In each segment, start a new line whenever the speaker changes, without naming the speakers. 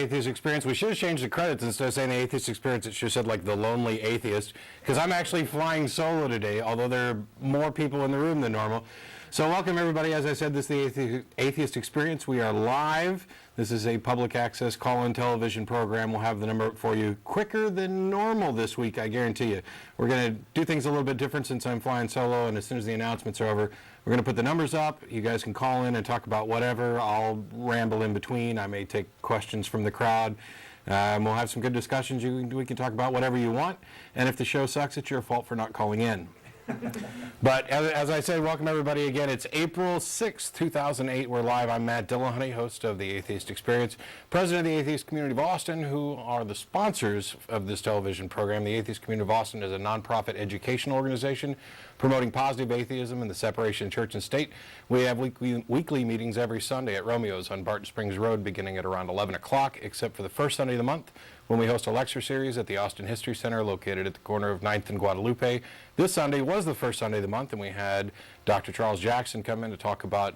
Atheist Experience. We should have changed the credits. Instead of saying the Atheist Experience, it should have said like the Lonely Atheist, because I'm actually flying solo today, although there are more people in the room than normal. So welcome everybody. As I said, this is the Atheist Experience. We are live. This is a public access call-in television program. We'll have the number for you quicker than normal this week, I guarantee you. We're going to do things a little bit different since I'm flying solo, and as soon as the announcements are over, we're going to put the numbers up. You guys can call in and talk about whatever. I'll ramble in between. I may take questions from the crowd. We'll have some good discussions. We can talk about whatever you want. And if the show sucks, it's your fault for not calling in. But as I said, welcome everybody again. It's April 6th, 2008. We're live. I'm Matt Dillahunty, host of the Atheist Experience, president of the Atheist Community of Austin, who are the sponsors of this television program. The Atheist Community of Austin is a nonprofit educational organization promoting positive atheism and the separation of church and state. We have weekly meetings every Sunday at Romeo's on Barton Springs Road beginning at around 11 o'clock, except for the first Sunday of the month, when we host a lecture series at the Austin History Center located at the corner of 9th and Guadalupe. This Sunday was the first Sunday of the month, and we had Dr. Charles Jackson come in to talk about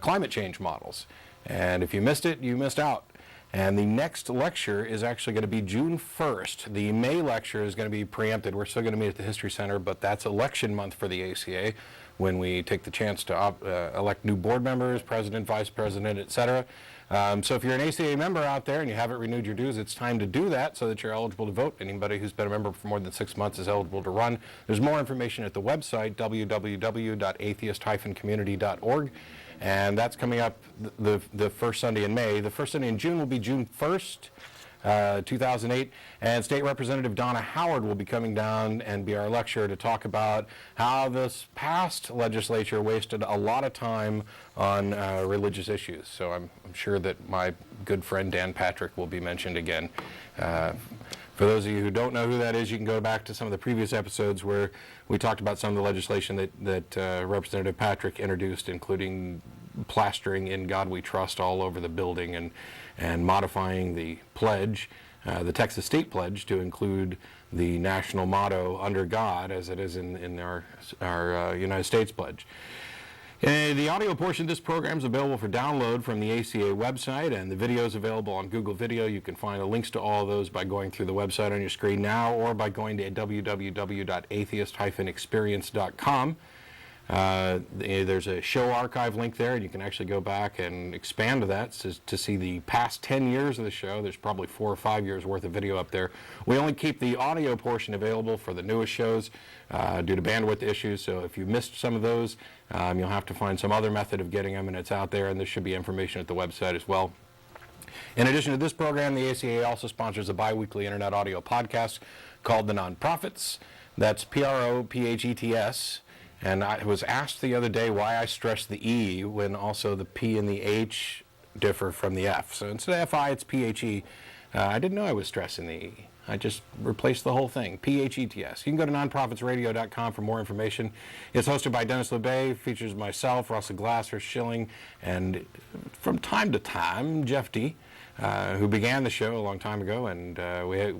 climate change models. And if you missed it, you missed out. And the next lecture is actually going to be June 1st. The May lecture is going to be preempted. We're still going to meet at the History Center, but that's election month for the ACA, when we take the chance to elect new board members, president, vice president, etc. So if you're an ACA member out there and you haven't renewed your dues, it's time to do that so that you're eligible to vote. Anybody who's been a member for more than 6 months is eligible to run. There's more information at the website, www.atheist-community.org. And that's coming up the first Sunday in May. The first Sunday in June will be June 1st, 2008. And State Representative Donna Howard will be coming down and be our lecturer to talk about how this past legislature wasted a lot of time on religious issues. So I'm sure that my good friend Dan Patrick will be mentioned again. For those of you who don't know who that is, you can go back to some of the previous episodes where we talked about some of the legislation that Representative Patrick introduced, including plastering "In God We Trust" all over the building and modifying the pledge, the Texas State Pledge, to include the national motto "Under God" as it is in our United States Pledge. The audio portion of this program is available for download from the ACA website, and the video is available on Google Video. You can find the links to all of those by going through the website on your screen now, or by going to www.atheist-experience.com. There's a show archive link there, and you can actually go back and expand that to see the past 10 years of the show. There's probably 4 or 5 years worth of video up there. We only keep the audio portion available for the newest shows due to bandwidth issues, so if you missed some of those, you'll have to find some other method of getting them, and it's out there, and there should be information at the website as well. In addition to this program, the ACA also sponsors a bi-weekly internet audio podcast called The Nonprofits. That's P-R-O-P-H-E-T-S. And I was asked the other day why I stress the E when also the P and the H differ from the F. So instead of F-I, it's P-H-E. I didn't know I was stressing the E. I just replaced the whole thing, P-H-E-T-S. You can go to nonprofitsradio.com for more information. It's hosted by Dennis LeBay, features myself, Russell Glasser, Schilling, and from time to time, Jeff D., who began the show a long time ago, and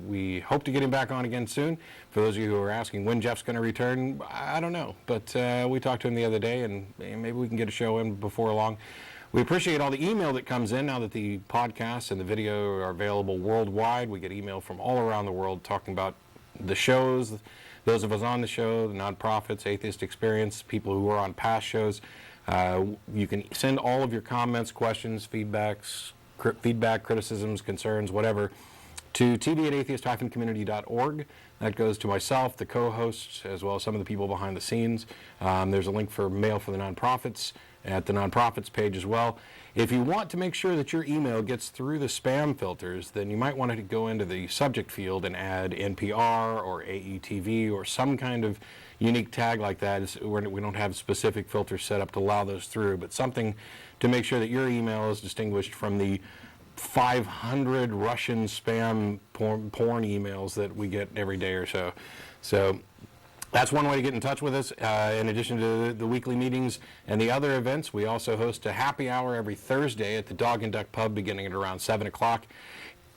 we hope to get him back on again soon. For those of you who are asking when Jeff's going to return, I don't know, but we talked to him the other day, and maybe we can get a show in before long. We appreciate all the email that comes in now that the podcast and the video are available worldwide. We get email from all around the world talking about the shows, those of us on the show, the nonprofits, Atheist Experience, people who are on past shows. You can send all of your comments, questions, feedback, criticisms, concerns, whatever, to tv@atheist-community.org. That goes to myself, the co-hosts, as well as some of the people behind the scenes. There's a link for mail for the nonprofits at the nonprofits page as well. If you want to make sure that your email gets through the spam filters, then you might want to go into the subject field and add NPR or AETV or some kind of unique tag like that. We don't have specific filters set up to allow those through, but something to make sure that your email is distinguished from the 500 Russian spam porn emails that we get every day or so. So that's one way to get in touch with us. In addition to the weekly meetings and the other events, we also host a happy hour every Thursday at the Dog and Duck Pub beginning at around 7 o'clock.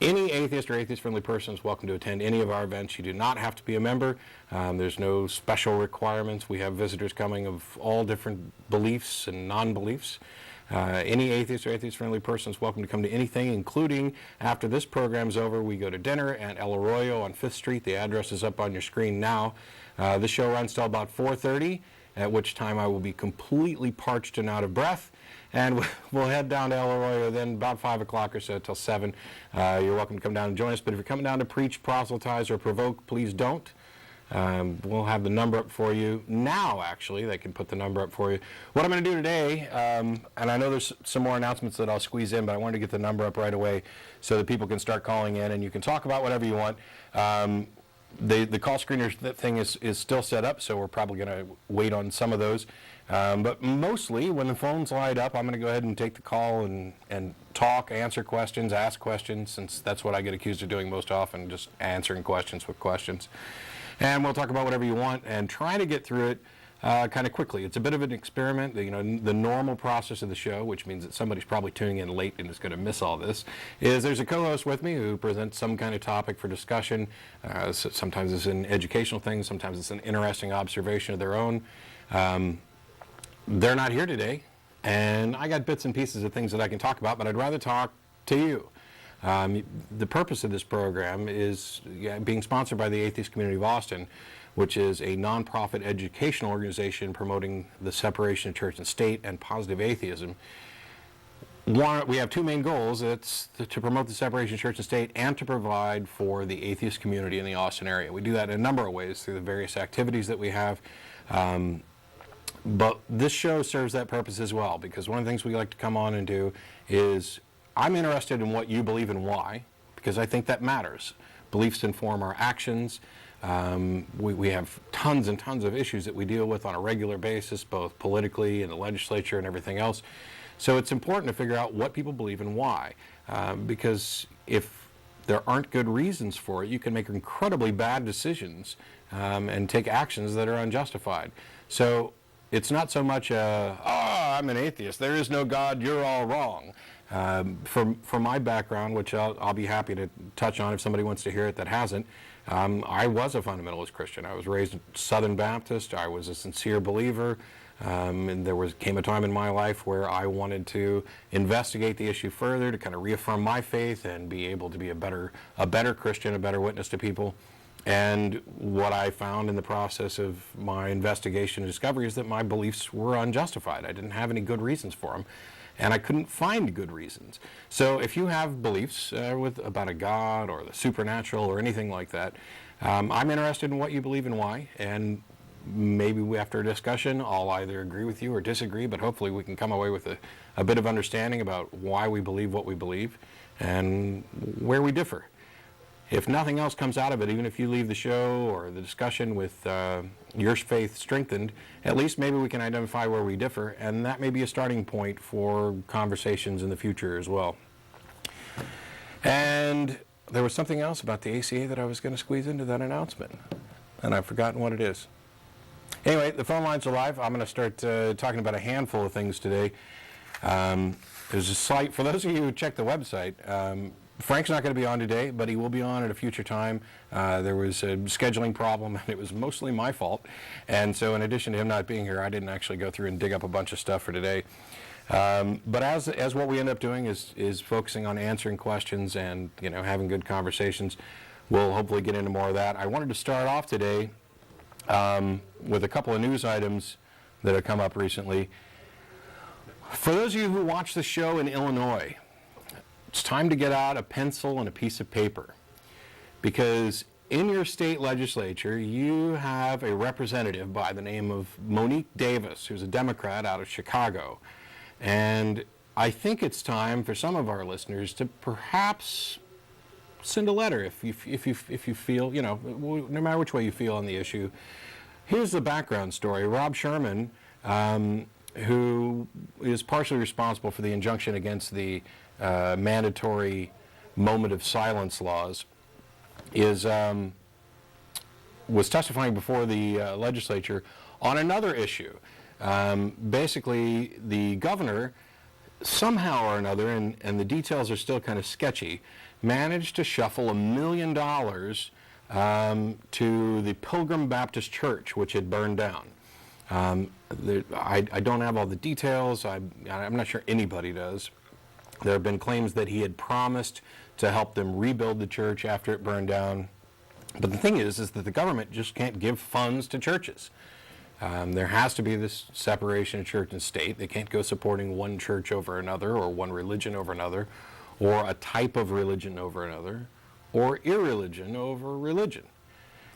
Any atheist or atheist-friendly person is welcome to attend any of our events. You do not have to be a member. There's no special requirements. We have visitors coming of all different beliefs and non-beliefs. Any atheist or atheist-friendly person is welcome to come to anything, including after this program's over, we go to dinner at El Arroyo on 5th Street. The address is up on your screen now. This show runs till about 4:30, at which time I will be completely parched and out of breath. And we'll head down to El Arroyo then about 5 o'clock or so till 7. You're welcome to come down and join us. But if you're coming down to preach, proselytize, or provoke, please don't. We'll have the number up for you now. Actually, they can put the number up for you. What I'm going to do today, and I know there's some more announcements that I'll squeeze in, but I wanted to get the number up right away so that people can start calling in and you can talk about whatever you want. The call screener thing is still set up, so we're probably going to wait on some of those. But mostly, when the phones light up, I'm going to go ahead and take the call and talk, answer questions, ask questions, since that's what I get accused of doing most often, just answering questions with questions. And we'll talk about whatever you want and try to get through it kind of quickly. It's a bit of an experiment. The normal process of the show, which means that somebody's probably tuning in late and is going to miss all this, is there's a co-host with me who presents some kind of topic for discussion. So sometimes it's an educational thing, sometimes it's an interesting observation of their own. They're not here today, and I got bits and pieces of things that I can talk about, but I'd rather talk to you. The purpose of this program is being sponsored by the Atheist Community of Austin, which is a nonprofit educational organization promoting the separation of church and state and positive atheism. We have two main goals. It's to promote the separation of church and state and to provide for the atheist community in the Austin area. We do that in a number of ways through the various activities that we have. But this show serves that purpose as well, because one of the things we like to come on and do is I'm interested in what you believe and why, because I think that matters. Beliefs inform our actions. We have tons and tons of issues that we deal with on a regular basis, both politically in the legislature and everything else. So it's important to figure out what people believe and why, because if there aren't good reasons for it, you can make incredibly bad decisions and take actions that are unjustified. So it's not so much I'm an atheist, there is no God, you're all wrong. From my background, which I'll be happy to touch on if somebody wants to hear it that hasn't, I was a fundamentalist Christian. I was raised Southern Baptist. I was a sincere believer. And came a time in my life where I wanted to investigate the issue further to kind of reaffirm my faith and be able to be a better Christian, a better witness to people. And what I found in the process of my investigation and discovery is that my beliefs were unjustified. I didn't have any good reasons for them, and I couldn't find good reasons. So if you have beliefs about a God or the supernatural or anything like that, I'm interested in what you believe and why, and maybe after a discussion I'll either agree with you or disagree, but hopefully we can come away with a bit of understanding about why we believe what we believe and where we differ. If nothing else comes out of it, even if you leave the show or the discussion with your faith strengthened, at least maybe we can identify where we differ, and that may be a starting point for conversations in the future as well. And there was something else about the ACA that I was going to squeeze into that announcement, and I've forgotten what it is. Anyway, the phone lines are live. I'm going to start talking about a handful of things today. There's a slight, for those of you who check the website, Frank's not going to be on today, but he will be on at a future time. There was a scheduling problem, and it was mostly my fault. And so in addition to him not being here, I didn't actually go through and dig up a bunch of stuff for today. But as what we end up doing is focusing on answering questions and having good conversations. We'll hopefully get into more of that. I wanted to start off today with a couple of news items that have come up recently. For those of you who watch the show in Illinois, it's time to get out a pencil and a piece of paper, because in your state legislature you have a representative by the name of Monique Davis, who's a Democrat out of Chicago. And I think it's time for some of our listeners to perhaps send a letter if you feel, no matter which way you feel on the issue. Here's the background story. Rob Sherman, who is partially responsible for the injunction against the mandatory moment of silence laws, was testifying before the legislature on another issue. Basically, the governor, somehow or another, and the details are still kind of sketchy, managed to shuffle $1 million to the Pilgrim Baptist Church, which had burned down. I don't have all the details. I'm not sure anybody does. There have been claims that he had promised to help them rebuild the church after it burned down. But the thing is that the government just can't give funds to churches. There has to be this separation of church and state. They can't go supporting one church over another, or one religion over another, or a type of religion over another, or irreligion over religion.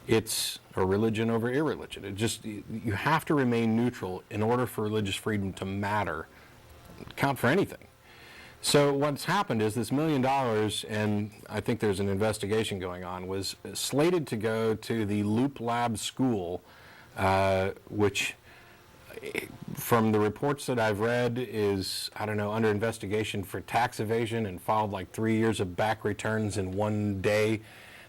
It's a religion over irreligion. It just, you have to remain neutral in order for religious freedom to matter, count for anything. So what's happened is this $1 million, and I think there's an investigation going on, was slated to go to the Loop Lab school, which from the reports that I've read is, I don't know, under investigation for tax evasion and filed like 3 years of back returns in one day.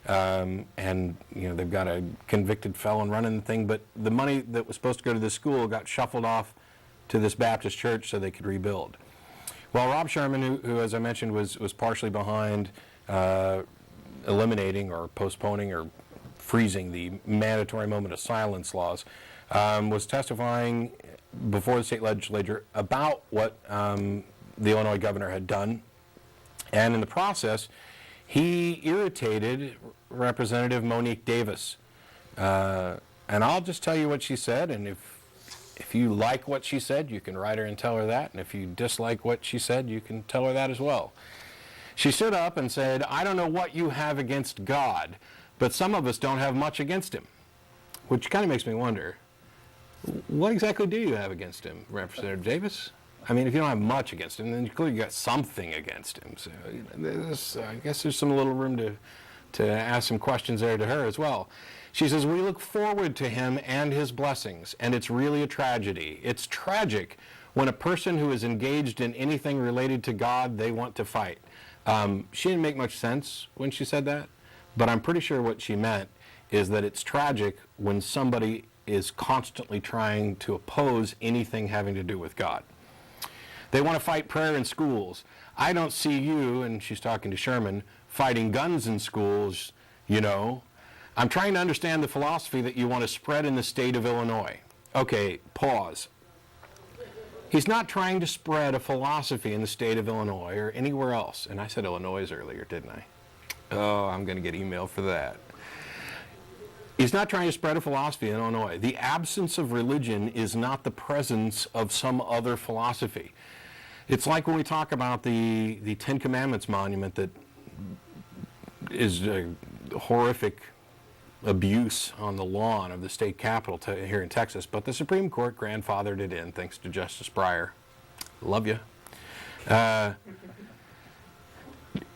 And you know, they've got a convicted felon running the thing, but the money that was supposed to go to this school got shuffled off to this Baptist church so they could rebuild. Well, Rob Sherman, who as I mentioned was partially behind eliminating or postponing or freezing the mandatory moment of silence laws, was testifying before the state legislature about what the Illinois governor had done, and in the process he irritated Representative Monique Davis. And I'll just tell you what she said, and if you like what she said, you can write her and tell her that, and if you dislike what she said, you can tell her that as well. She stood up and said, "I don't know what you have against God, but some of us don't have much against him," which kind of makes me wonder, what exactly do you have against him, Representative Davis? I mean, if you don't have much against him, then clearly you got something against him. So I guess there's some little room to ask some questions there to her as well. She says, "We look forward to him and his blessings, and it's really a tragedy. It's tragic when a person who is engaged in anything related to God, they want to fight." She didn't make much sense when she said that, but I'm pretty sure what she meant is that it's tragic when somebody is constantly trying to oppose anything having to do with God. They want to fight prayer in schools. I don't see you, and she's talking to Sherman, fighting guns in schools, you know. I'm trying to understand the philosophy that you want to spread in the state of Illinois. Okay, pause. He's not trying to spread a philosophy in the state of Illinois or anywhere else. And I said Illinois earlier, didn't I? Oh, I'm going to get email for that. He's not trying to spread a philosophy in Illinois. The absence of religion is not the presence of some other philosophy. It's like when we talk about the Ten Commandments monument that is a horrific abuse on the lawn of the state capitol here in Texas, but the Supreme Court grandfathered it in thanks to Justice Breyer. Love you.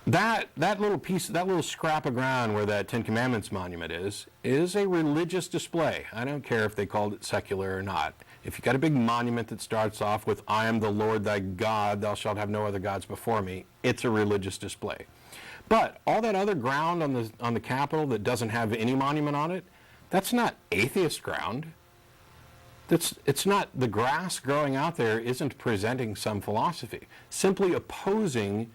That little piece, that little scrap of ground where that Ten Commandments monument is a religious display. I don't care if they called it secular or not. If you've got a big monument that starts off with, "I am the Lord thy God, thou shalt have no other gods before me," it's a religious display. But all that other ground on the Capitol that doesn't have any monument on it, that's not atheist ground. It's not, the grass growing out there isn't presenting some philosophy. Simply opposing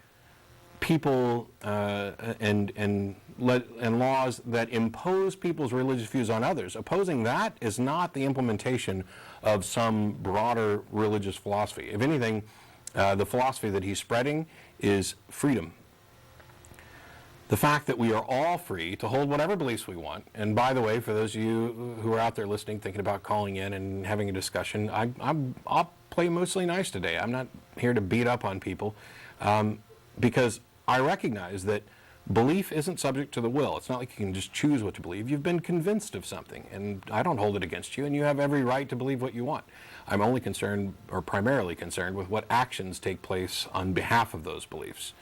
people and laws that impose people's religious views on others. Opposing that is not the implementation of some broader religious philosophy. If anything, the philosophy that he's spreading is freedom. The fact that we are all free to hold whatever beliefs we want. And by the way, for those of you who are out there listening, thinking about calling in and having a discussion, I'll play mostly nice today. I'm not here to beat up on people because I recognize that belief isn't subject to the will. It's not like you can just choose what to believe. You've been convinced of something, and I don't hold it against you, and you have every right to believe what you want. I'm only concerned, or primarily concerned, with what actions take place on behalf of those beliefs.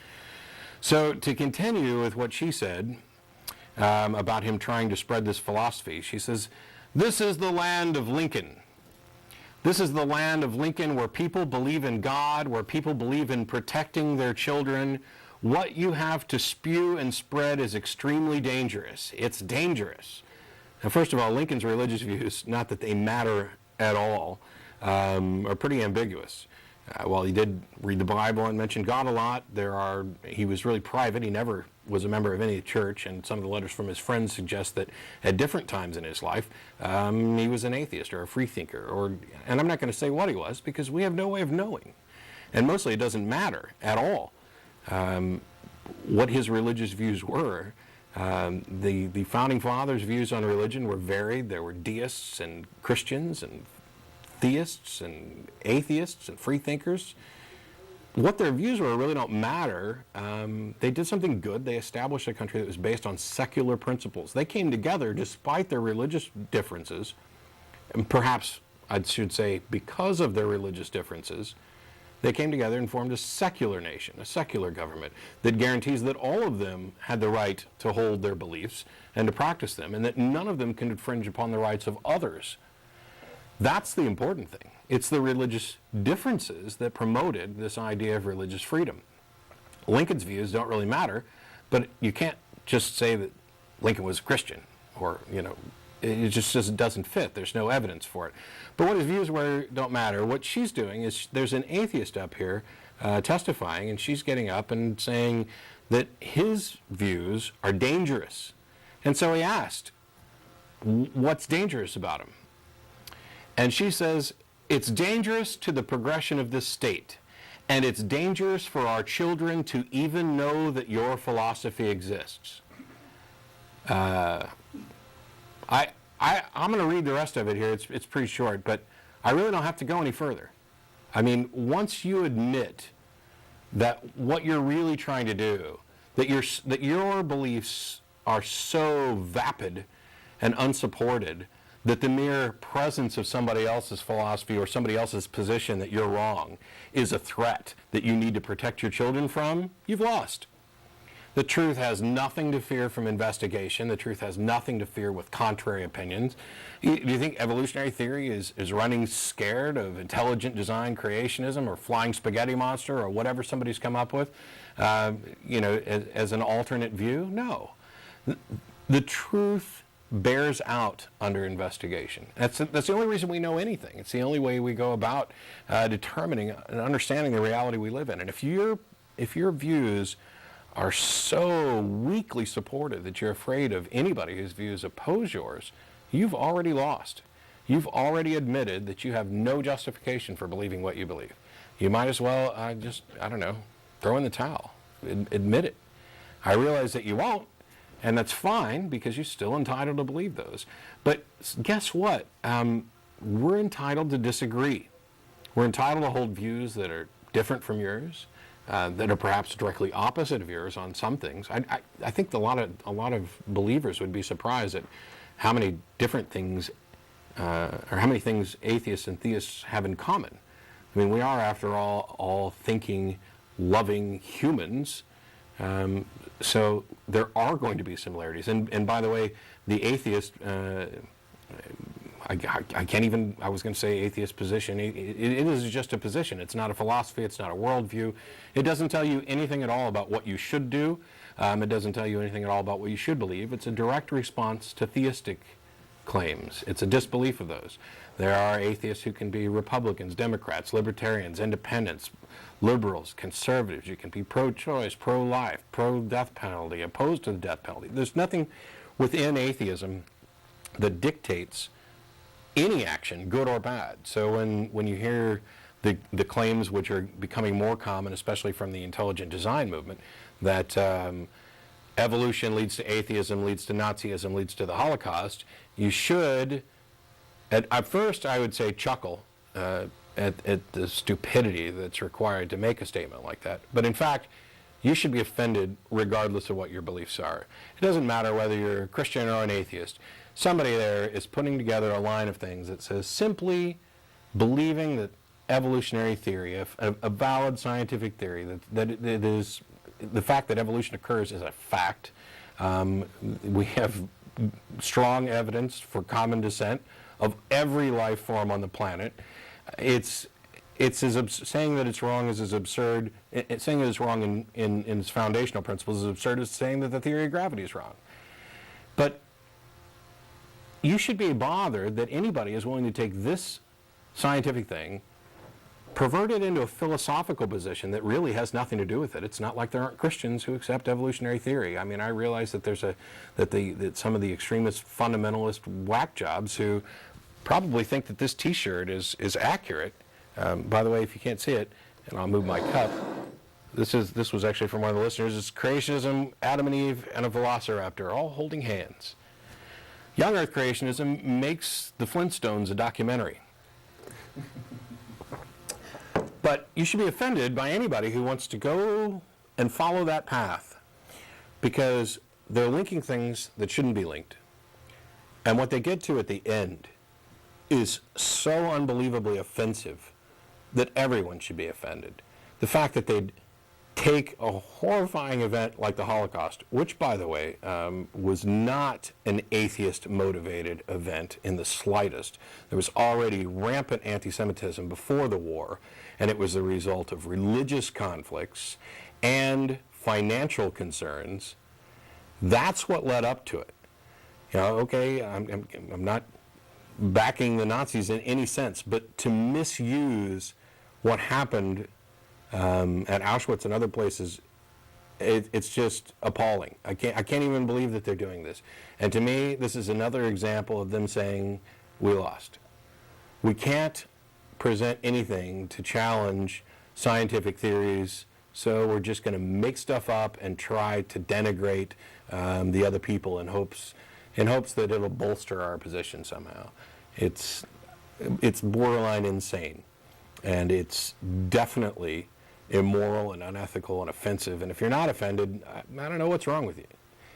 So to continue with what she said about him trying to spread this philosophy, she says, "This is the land of Lincoln. This is the land of Lincoln where people believe in God, where people believe in protecting their children. What you have to spew and spread is extremely dangerous. It's dangerous." Now, first of all, Lincoln's religious views, not that they matter at all, are pretty ambiguous. While he did read the Bible and mention God a lot, he was really private. He never was a member of any church, and some of the letters from his friends suggest that at different times in his life, he was an atheist or a freethinker, and I'm not going to say what he was because we have no way of knowing. And mostly it doesn't matter at all what his religious views were. The Founding Fathers' views on religion were varied. There were deists and Christians and theists and atheists and freethinkers. What their views were really don't matter. They did something good. They established a country that was based on secular principles. They came together despite their religious differences, and perhaps I should say because of their religious differences. They came together and formed a secular nation, a secular government that guarantees that all of them had the right to hold their beliefs and to practice them, and that none of them can infringe upon the rights of others. That's the important thing. It's the religious differences that promoted this idea of religious freedom. Lincoln's views don't really matter, but you can't just say that Lincoln was a Christian, or, it just doesn't fit. There's no evidence for it. But what his views were don't matter. What she's doing is there's an atheist up here testifying, and she's getting up and saying that his views are dangerous. And so he asked, what's dangerous about him? And she says, it's dangerous to the progression of this state, and it's dangerous for our children to even know that your philosophy exists. I'm going to read the rest of it here. It's pretty short, but I really don't have to go any further. I mean, once you admit that what you're really trying to do, that your beliefs are so vapid and unsupported that the mere presence of somebody else's philosophy or somebody else's position that you're wrong is a threat that you need to protect your children from, you've lost. The truth has nothing to fear from investigation. The truth has nothing to fear with contrary opinions. Do you think evolutionary theory is running scared of intelligent design creationism or flying spaghetti monster or whatever somebody's come up with, as an alternate view? No. The truth bears out under investigation. That's the only reason we know anything. It's the only way we go about determining and understanding the reality we live in. And if your views are so weakly supported that you're afraid of anybody whose views oppose yours, you've already lost. You've already admitted that you have no justification for believing what you believe. You might as well throw in the towel. Admit it. I realize that you won't, and that's fine because you're still entitled to believe those. But guess what? We're entitled to disagree. We're entitled to hold views that are different from yours, that are perhaps directly opposite of yours on some things. I think a lot of believers would be surprised at how many different things, or how many things atheists and theists have in common. I mean, we are, after all thinking, loving humans. So there are going to be similarities. And by the way, the atheist, I was going to say atheist position. It is just a position. It's not a philosophy. It's not a worldview. It doesn't tell you anything at all about what you should do. It doesn't tell you anything at all about what you should believe. It's a direct response to theistic claims. It's a disbelief of those. There are atheists who can be Republicans, Democrats, Libertarians, Independents, liberals, conservatives. You can be pro-choice, pro-life, pro-death penalty, opposed to the death penalty. There's nothing within atheism that dictates any action, good or bad. So when you hear the claims which are becoming more common, especially from the intelligent design movement, that evolution leads to atheism, leads to Nazism, leads to the Holocaust, you should, at first I would say, chuckle at the stupidity that's required to make a statement like that. But in fact, you should be offended regardless of what your beliefs are. It doesn't matter whether you're a Christian or an atheist. Somebody there is putting together a line of things that says simply believing that evolutionary theory, a valid scientific theory, that it is, the fact that evolution occurs is a fact. We have strong evidence for common descent of every life form on the planet. Saying that it's wrong is as absurd. Saying that it's wrong in its foundational principles is as absurd as saying that the theory of gravity is wrong. But you should be bothered that anybody is willing to take this scientific thing pervert it into a philosophical position that really has nothing to do with it. It's not like there aren't Christians who accept evolutionary theory. I mean, I realize that that some of the extremist fundamentalist whack jobs who probably think that this T-shirt is accurate. By the way, if you can't see it, and I'll move my cup. This was actually from one of the listeners. It's creationism, Adam and Eve, and a velociraptor, all holding hands. Young Earth creationism makes the Flintstones a documentary. But you should be offended by anybody who wants to go and follow that path, because they're linking things that shouldn't be linked. And what they get to at the end is so unbelievably offensive that everyone should be offended. The fact that they'd take a horrifying event like the Holocaust, which, by the way, was not an atheist-motivated event in the slightest. There was already rampant anti-Semitism before the war, and it was the result of religious conflicts and financial concerns. That's what led up to it. You know, okay, I'm not backing the Nazis in any sense, but to misuse what happened at Auschwitz and other places, it's just appalling. I can't even believe that they're doing this. And to me, this is another example of them saying, we lost. We can't present anything to challenge scientific theories, so we're just going to make stuff up and try to denigrate the other people in hopes that it'll bolster our position somehow. It's borderline insane, and it's definitely immoral and unethical and offensive. And if you're not offended, I don't know what's wrong with you.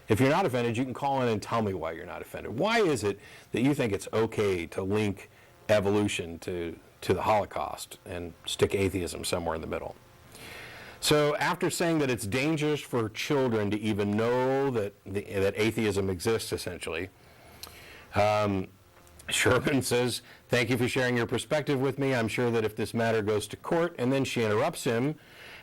If you're not offended, you can call in and tell me why you're not offended. Why is it that you think it's okay to link evolution to the Holocaust and stick atheism somewhere in the middle? So after saying that it's dangerous for children to even know that atheism exists, essentially, Sherman says, thank you for sharing your perspective with me. I'm sure that if this matter goes to court, and then she interrupts him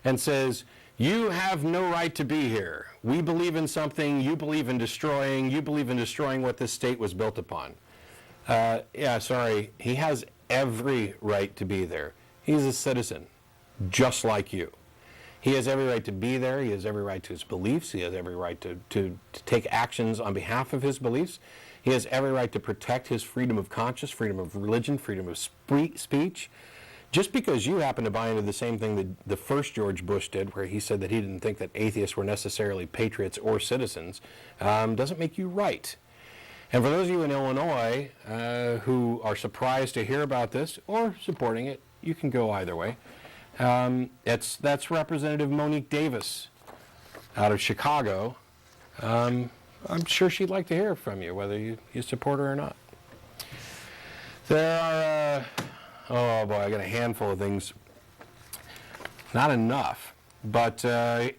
and says, you have no right to be here. We believe in something, you believe in destroying what this state was built upon. Yeah, sorry, he has every right to be there. He's a citizen, just like you. He has every right to be there. He has every right to his beliefs. He has every right to take actions on behalf of his beliefs. He has every right to protect his freedom of conscience, freedom of religion, freedom of speech. Just because you happen to buy into the same thing that the first George Bush did, where he said that he didn't think that atheists were necessarily patriots or citizens, doesn't make you right. And for those of you in Illinois who are surprised to hear about this or supporting it, you can go either way. That's Representative Monique Davis out of Chicago. I'm sure she'd like to hear from you, whether you support her or not. There are, oh boy, I got a handful of things. Not enough, but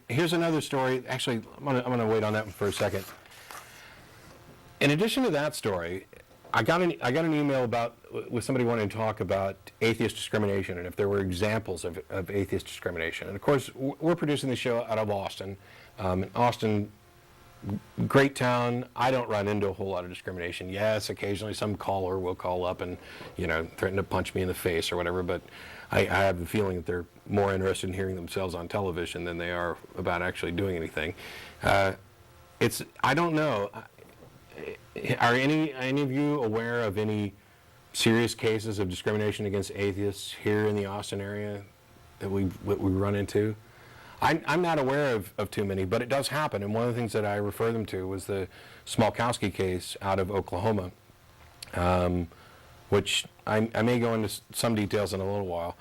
here's another story. Actually, I'm gonna wait on that one for a second. In addition to that story, I got an email with somebody wanting to talk about atheist discrimination and if there were examples of atheist discrimination. And of course, we're producing the show out of Austin. Austin, great town. I don't run into a whole lot of discrimination. Yes, occasionally some caller will call up and, threaten to punch me in the face or whatever, but I have the feeling that they're more interested in hearing themselves on television than they are about actually doing anything. I don't know. Are any of you aware of any serious cases of discrimination against atheists here in the Austin area that we run into? I'm not aware of too many, but it does happen. And one of the things that I refer them to was the Smolkowski case out of Oklahoma, which I may go into some details in a little while.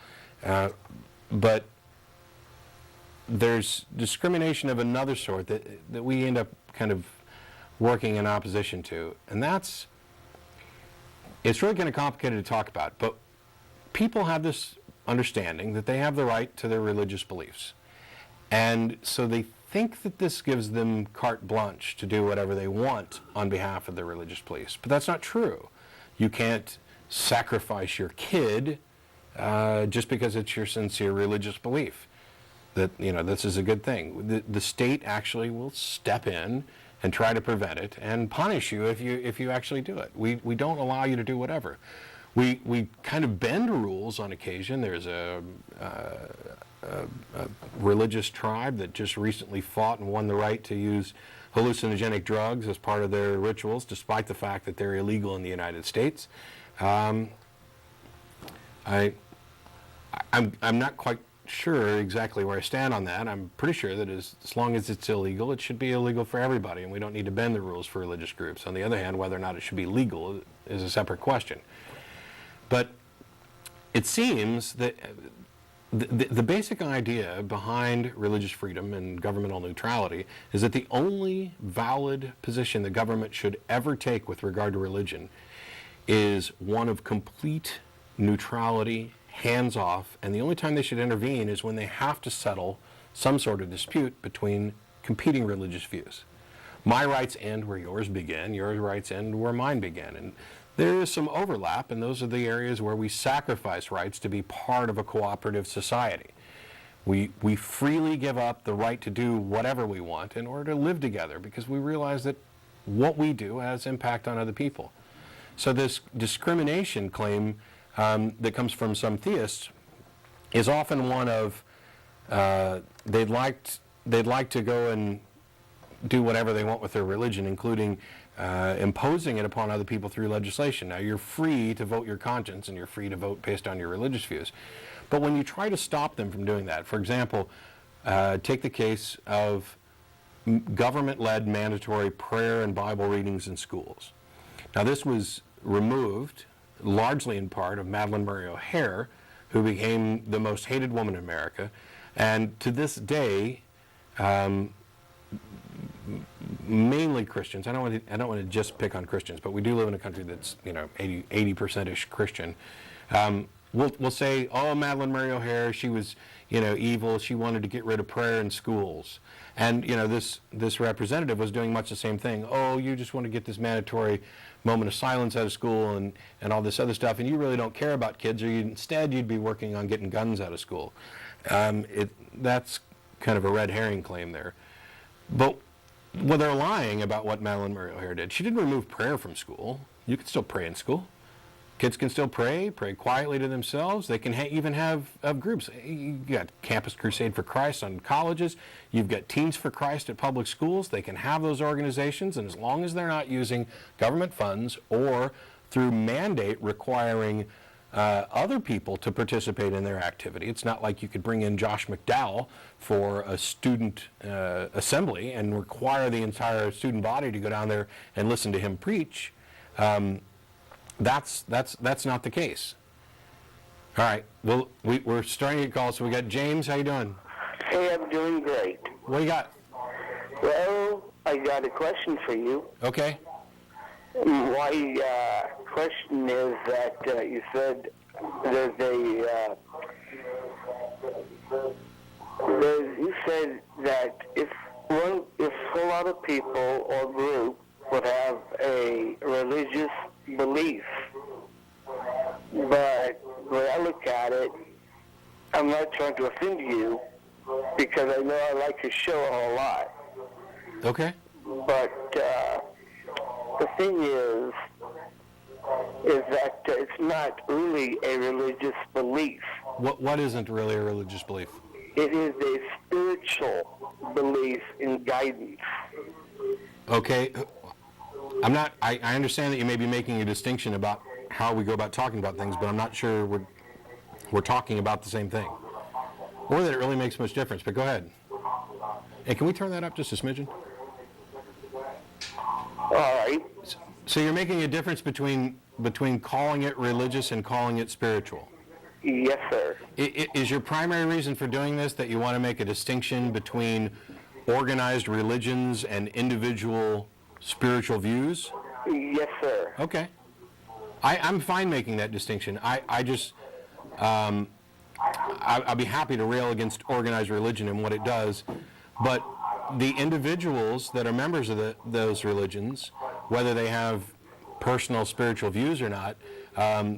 But there's discrimination of another sort that we end up kind of working in opposition to. And it's really kind of complicated to talk about, but people have this understanding that they have the right to their religious beliefs. And so they think that this gives them carte blanche to do whatever they want on behalf of their religious beliefs. But that's not true. You can't sacrifice your kid just because it's your sincere religious belief that, this is a good thing. The state actually will step in and try to prevent it and punish you if you actually do it. We don't allow you to do whatever. We kind of bend rules on occasion. There's a religious tribe that just recently fought and won the right to use hallucinogenic drugs as part of their rituals, despite the fact that they're illegal in the United States. I'm not quite sure exactly where I stand on that. I'm pretty sure that as long as it's illegal, it should be illegal for everybody, and we don't need to bend the rules for religious groups. On the other hand, whether or not it should be legal is a separate question. But it seems that the basic idea behind religious freedom and governmental neutrality is that the only valid position the government should ever take with regard to religion is one of complete neutrality, hands off, and the only time they should intervene is when they have to settle some sort of dispute between competing religious views. My rights end where yours begin, your rights end where mine begin. And there is some overlap, and those are the areas where we sacrifice rights to be part of a cooperative society. We freely give up the right to do whatever we want in order to live together because we realize that what we do has impact on other people. So this discrimination claim that comes from some theists is often one of they'd like to go and do whatever they want with their religion, including imposing it upon other people through legislation. Now, you're free to vote your conscience and you're free to vote based on your religious views. But when you try to stop them from doing that, for example, take the case of government-led mandatory prayer and Bible readings in schools. Now, this was removed largely in part of Madalyn Murray O'Hair, who became the most hated woman in America. And to this day, mainly Christians. I don't want to just pick on Christians, but we do live in a country that's 80%-ish Christian. We'll say, oh, Madalyn Murray O'Hair, she was evil. She wanted to get rid of prayer in schools. And this representative was doing much the same thing. Oh, you just want to get this mandatory moment of silence out of school and all this other stuff, and you really don't care about kids, or instead you'd be working on getting guns out of school. That's kind of a red herring claim there. But they're lying about what Madalyn Murray O'Hair did. She didn't remove prayer from school. You can still pray in school. Kids can still pray quietly to themselves. They can even have groups. You've got Campus Crusade for Christ on colleges. You've got Teens for Christ at public schools. They can have those organizations, and as long as they're not using government funds or through mandate requiring other people to participate in their activity. It's not like you could bring in Josh McDowell for a student assembly and require the entire student body to go down there and listen to him preach. That's not the case. All right. Well, we're starting to get calls. So we got James. How you doing?
Hey, I'm doing great.
What do you got?
Well, I got a question for you.
Okay.
My question is that you said you said that if a lot of people or group would have a religious belief, but when I look at it, I'm not trying to offend you because I know I like your show a whole lot.
Okay.
But the thing is that it's not really a religious belief.
What isn't really a religious belief?
It is a spiritual belief in guidance.
Okay. I understand that you may be making a distinction about how we go about talking about things, but I'm not sure we're talking about the same thing, or that it really makes much difference. But go ahead. Hey, can we turn that up just a smidgen?
All right.
So you're making a difference between calling it religious and calling it spiritual?
Yes, sir.
Is your primary reason for doing this that you want to make a distinction between organized religions and individual spiritual views?
Yes, sir.
Okay. I'm fine making that distinction. I'll be happy to rail against organized religion and what it does, but the individuals that are members of those religions, whether they have personal spiritual views or not,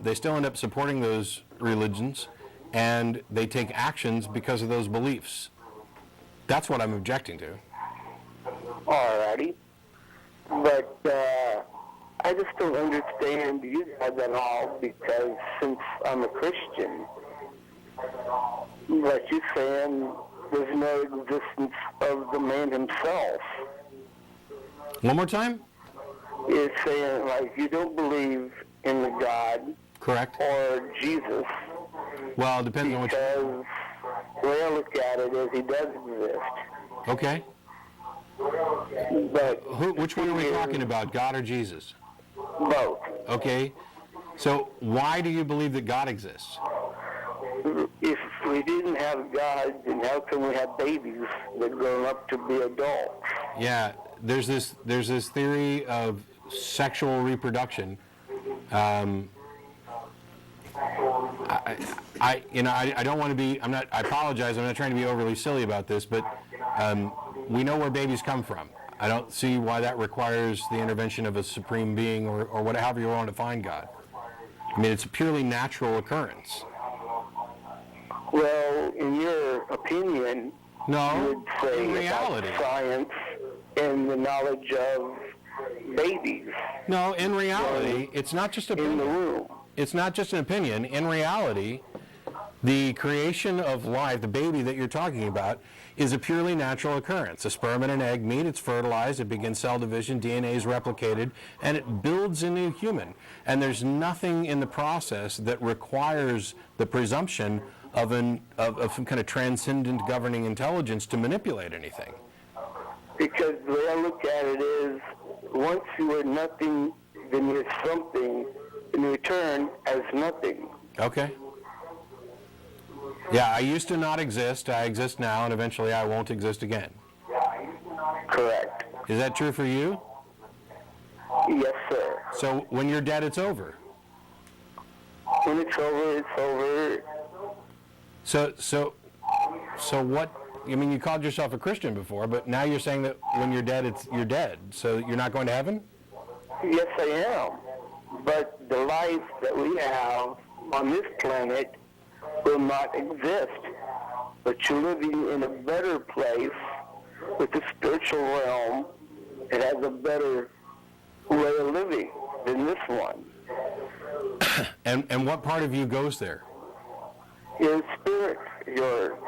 they still end up supporting those religions, and they take actions because of those beliefs. That's what I'm objecting to.
All righty. But I just don't understand you guys at all, because since I'm a Christian, like you're saying, there's no existence of the man himself.
One more time?
You're saying, like, you don't believe in the God
Correct.
or Jesus.
Well, it depends on which...
Because the way I look at it is he does exist.
Okay.
But
Which one are we talking about, God or Jesus?
both.
Okay. So why do you believe that God exists?
If we didn't have God, then how can we have babies that grow up to be adults?
Yeah, there's this theory of sexual reproduction. I don't want to be. I apologize. I'm not trying to be overly silly about this, but we know where babies come from. I don't see why that requires the intervention of a supreme being or whatever you want to find God. I mean, it's a purely natural occurrence.
Well, in your opinion,
No,
you would say
in reality.
about science and the knowledge of babies
No, in reality, it's not just
in the
opinion.
womb.
It's not just an opinion. In reality, the creation of life, the baby that you're talking about, is a purely natural occurrence. A sperm and an egg meet, it's fertilized, it begins cell division, DNA is replicated, and it builds a new human. And there's nothing in the process that requires the presumption of some kind of transcendent governing intelligence to manipulate anything.
Because the way I look at it is, once you are nothing, then you're something in return as nothing.
Okay. Yeah, I used to not exist, I exist now, and eventually I won't exist again.
Correct.
Is that true for you?
Yes, sir.
So when you're dead, it's over.
When it's over, it's over.
So what? I mean, you called yourself a Christian before, but now you're saying that when you're dead, you're dead. So you're not going to heaven?
Yes, I am. But the life that we have on this planet will not exist. But you're living in a better place with the spiritual realm. It has a better way of living than this one.
And what part of you goes there?
Your spirit, your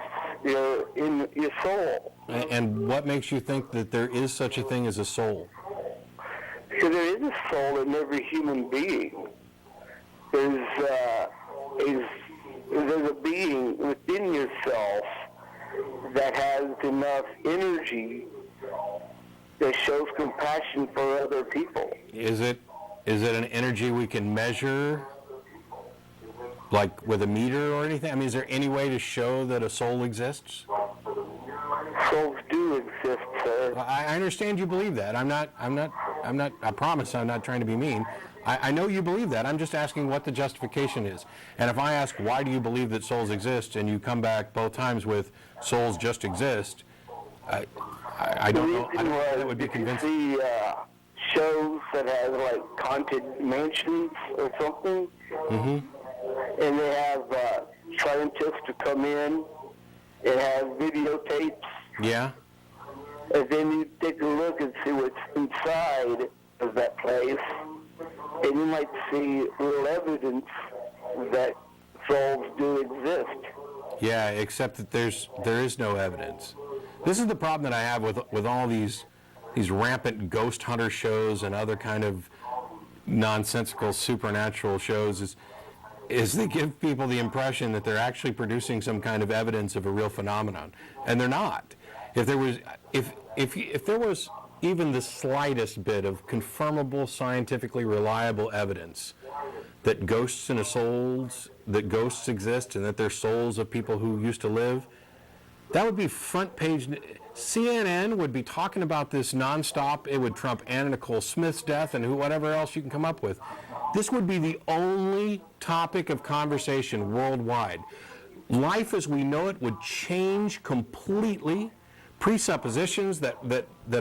in your soul.
And what makes you think that there is such a thing as a soul?
So there is a soul in every human being. There's a being within yourself that has enough energy that shows compassion for other people.
Is it an energy we can measure, like with a meter or anything? I mean, is there any way to show that a soul exists?
Souls do exist, sir.
I understand you believe that. I promise I'm not trying to be mean. I know you believe that. I'm just asking what the justification is. And if I ask, why do you believe that souls exist, and you come back both times with souls just exist, I don't know. I don't know if that would be convincing.
You see shows that have like haunted mansions or something, and they have scientists to come in and have videotapes.
Yeah.
And then you take a look and see what's inside of that place, and you might see little evidence that souls do exist.
Yeah, except that there is no evidence. This is the problem that I have with all these rampant ghost hunter shows and other kind of nonsensical supernatural shows is they give people the impression that they're actually producing some kind of evidence of a real phenomenon, and they're not. If there was even the slightest bit of confirmable, scientifically reliable evidence that ghosts exist and that they're souls of people who used to live, that would be front page. CNN would be talking about this nonstop. It would trump Anna Nicole Smith's death and whatever else you can come up with. This would be the only topic of conversation worldwide. Life as we know it would change completely. presuppositions that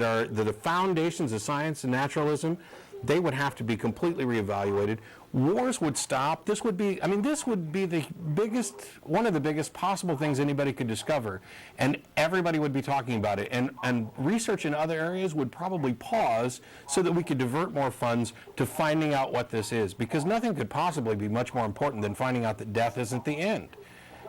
are the foundations of science and naturalism, they would have to be completely reevaluated. Wars would stop. This would be the biggest, one of the biggest possible things anybody could discover, and everybody would be talking about it. And research in other areas would probably pause so that we could divert more funds to finding out what this is, because nothing could possibly be much more important than finding out that death isn't the end.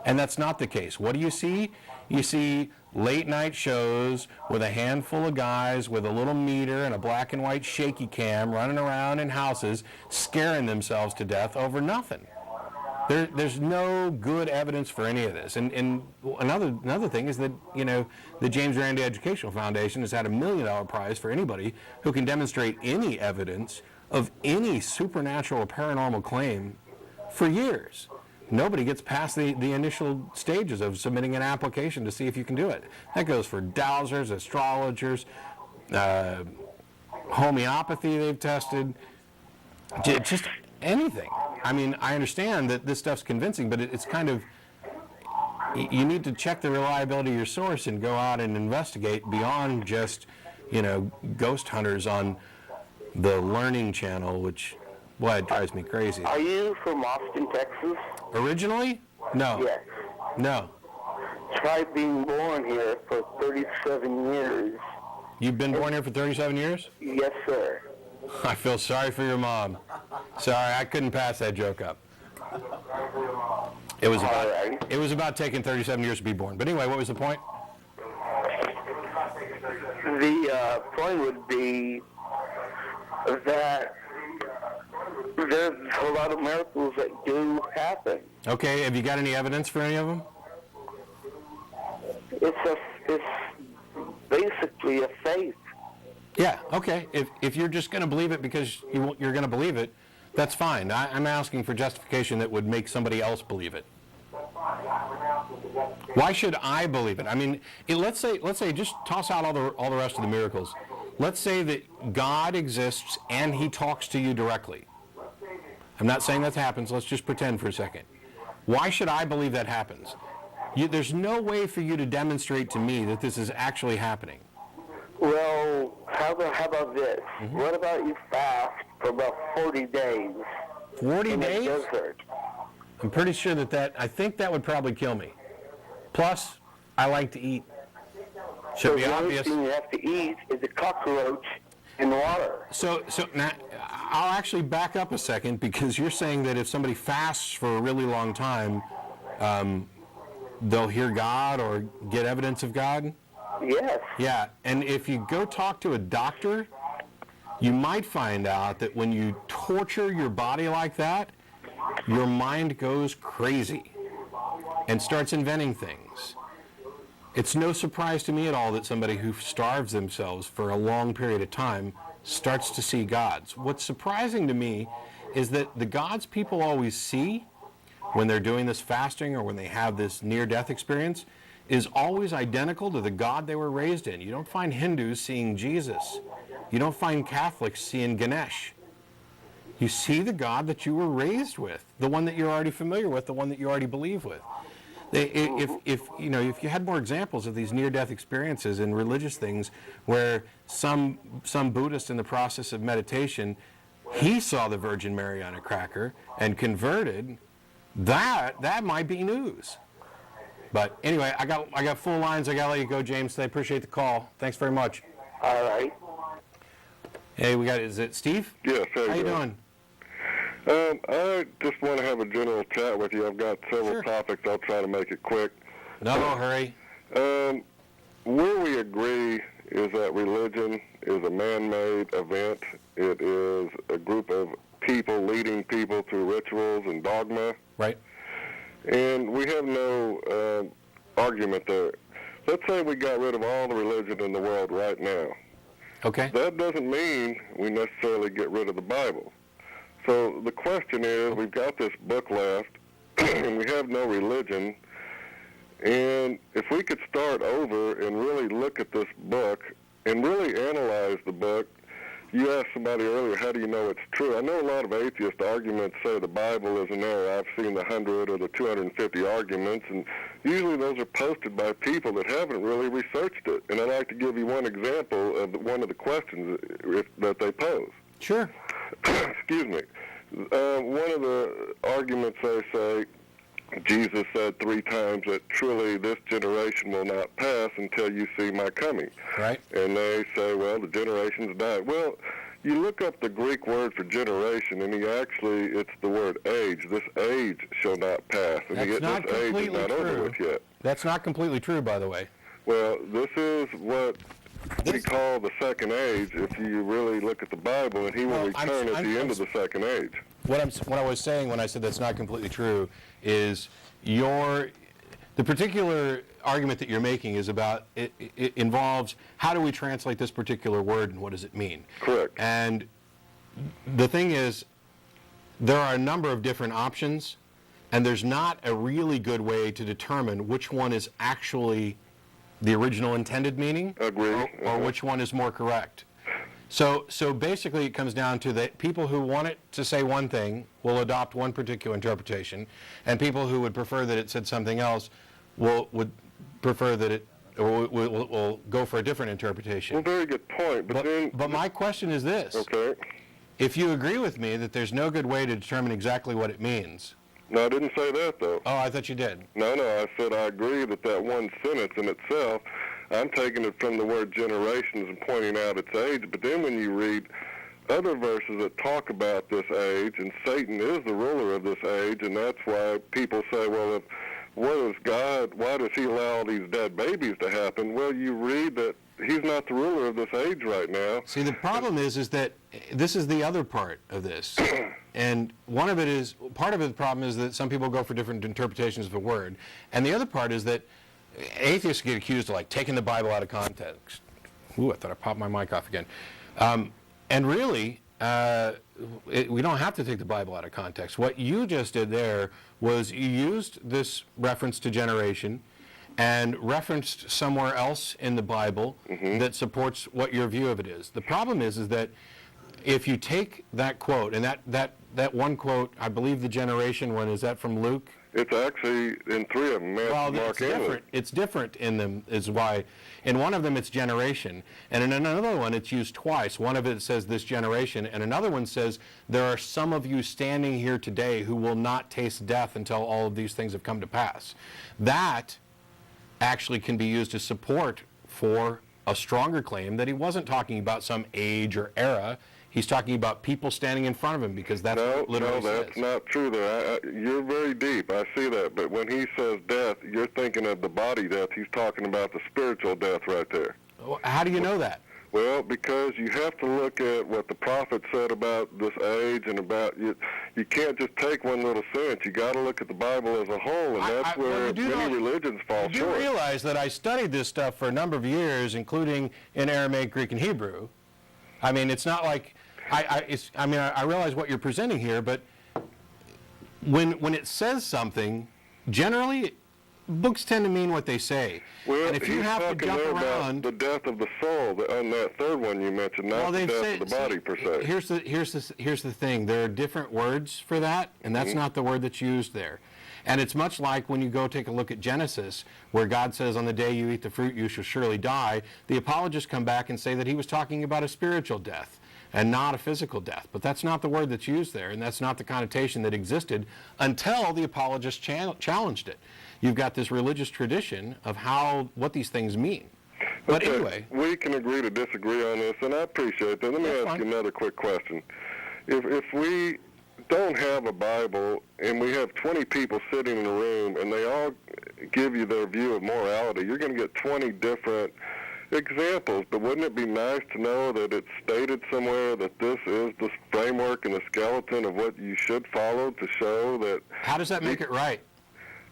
And that's not the case. What do you see? You see late night shows with a handful of guys with a little meter and a black and white shaky cam running around in houses scaring themselves to death over nothing. There's no good evidence for any of this. And another thing is that, you know, the James Randi Educational Foundation has had a $1 million prize for anybody who can demonstrate any evidence of any supernatural or paranormal claim for years. Nobody gets past the initial stages of submitting an application to see if you can do it. That goes for dowsers, astrologers, homeopathy they've tested, just anything. I mean, I understand that this stuff's convincing, but it's kind of, you need to check the reliability of your source and go out and investigate beyond just, you know, ghost hunters on the Learning Channel, which, boy, it drives me crazy.
Are you from Austin, Texas?
Originally? No.
Yes.
No.
Tried being born here for 37 years.
You've been born here for 37 years?
Yes, sir.
I feel sorry for your mom. Sorry, I couldn't pass that joke up. It was about taking 37 years to be born. But anyway, what was the point?
The point would be that there's a lot of miracles that do happen.
Okay, have you got any evidence for any of them?
It's basically a faith.
Yeah, okay. If you're just going to believe it because you're going to believe it, that's fine. I'm asking for justification that would make somebody else believe it. Why should I believe it? I mean, let's say just toss out all the rest of the miracles. Let's say that God exists and he talks to you directly. I'm not saying that happens. Let's just pretend for a second. Why should I believe that happens? There's no way for you to demonstrate to me that this is actually happening.
Well, how about this?
Mm-hmm.
What about you fast for about 40 days?
40
in
days?
the desert?
I'm pretty sure I think that would probably kill me. Plus, I like to eat. Should be obvious.
The only thing you have to eat is a cockroach in water.
So now, I'll actually back up a second, because you're saying that if somebody fasts for a really long time, they'll hear God or get evidence of God?
Yes.
Yeah, and if you go talk to a doctor, you might find out that when you torture your body like that, your mind goes crazy and starts inventing things. It's no surprise to me at all that somebody who starves themselves for a long period of time starts to see gods. What's surprising to me is that the gods people always see when they're doing this fasting or when they have this near-death experience is always identical to the God they were raised in. You don't find Hindus seeing Jesus. You don't find Catholics seeing Ganesh. You see the God that you were raised with, the one that you're already familiar with, the one that you already believe with. If you had more examples of these near-death experiences and religious things where some Buddhist in the process of meditation, he saw the Virgin Mary on a cracker and converted, that might be news. But anyway, I got full lines. I gotta let you go, James. I appreciate the call. Thanks very much.
All right.
Hey, is it Steve?
Yes.
How you doing?
I just want to have a general chat with you. I've got several topics. I'll try to make it quick.
No hurry.
Where we agree is that religion is a man-made event. It is a group of people leading people through rituals and dogma.
Right.
And we have no argument there. Let's say we got rid of all the religion in the world right now.
Okay.
That doesn't mean we necessarily get rid of the Bible. So the question is, we've got this book left, and we have no religion, and if we could start over and really look at this book and really analyze the book, you asked somebody earlier, how do you know it's true? I know a lot of atheist arguments say the Bible is an error. I've seen the 100 or the 250 arguments, and usually those are posted by people that haven't really researched it. And I'd like to give you one example of one of the questions that they pose.
Sure.
Excuse me. One of the arguments they say, Jesus said 3 times that truly this generation will not pass until you see my coming.
Right.
And they say, well, the generations died. Well, you look up the Greek word for generation, and it's the word age. This age shall not pass. And
That's not
this age is not over with yet.
That's not completely true, by the way.
Well, this is what we call the second age if you really look at the Bible, and he will return at the end of the second age.
What I was saying when I said that's not completely true is the particular argument that you're making is about, it involves how do we translate this particular word and what does it mean?
Correct.
And the thing is, there are a number of different options, and there's not a really good way to determine which one is actually the original intended meaning, or which one is more correct. So basically it comes down to that people who want it to say one thing will adopt one particular interpretation, and people who would prefer that it said something else would prefer that it, or will go for a different interpretation.
Well, very good point.
But my question is this.
Okay.
If you agree with me that there's no good way to determine exactly what it means.
No, I didn't say that, though.
Oh, I thought you did.
No, I said I agree that one sentence in itself, I'm taking it from the word generations and pointing out its age, but then when you read other verses that talk about this age, and Satan is the ruler of this age, and that's why people say, well, why does he allow these dead babies to happen? Well, you read that he's not the ruler of this age right now.
See, the problem is that this is the other part of this. And part of the problem is that some people go for different interpretations of the word. And the other part is that atheists get accused of like taking the Bible out of context. Ooh, I thought I popped my mic off again. And really, we don't have to take the Bible out of context. What you just did there was you used this reference to generation and referenced somewhere else in the Bible that supports what your view of it is. The problem is that if you take that quote, and that one quote, I believe the generation one, is that from Luke?
It's actually in 3 of them, Mark and Luke.
It's different in them, is why. In one of them it's generation, and in another one it's used twice. One of it says this generation, and another one says there are some of you standing here today who will not taste death until all of these things have come to pass. That actually can be used as support for a stronger claim that he wasn't talking about some age or era. He's talking about people standing in front of him, because that's what it literally says.
No, that's not true there. You're very deep. I see that. But when he says death, you're thinking of the body death. He's talking about the spiritual death right there.
How do you know that?
Well, because you have to look at what the prophet said about this age and about you can't just take one little sentence. You got to look at the Bible as a whole, and that's where many religions fall short.
You realize that I studied this stuff for a number of years, including in Aramaic, Greek, and Hebrew. I mean, it's not like I realize what you're presenting here, but when it says something, generally books tend to mean what they say.
Well,
and if you have to jump around,
about the death of the soul on that third one you mentioned, not the death of the body per se.
Here's the thing. There are different words for that, and that's not the word that's used there. And it's much like when you go take a look at Genesis, where God says, on the day you eat the fruit, you shall surely die. The apologists come back and say that he was talking about a spiritual death and not a physical death. But that's not the word that's used there, and that's not the connotation that existed until the apologists challenged it. You've got this religious tradition of what these things mean. But anyway.
We can agree to disagree on this, and I appreciate that. Let me ask you another quick question. If we don't have a Bible and we have 20 people sitting in a room and they all give you their view of morality, you're going to get 20 different examples. But wouldn't it be nice to know that it's stated somewhere that this is the framework and the skeleton of what you should follow to show that...
How does that make it right?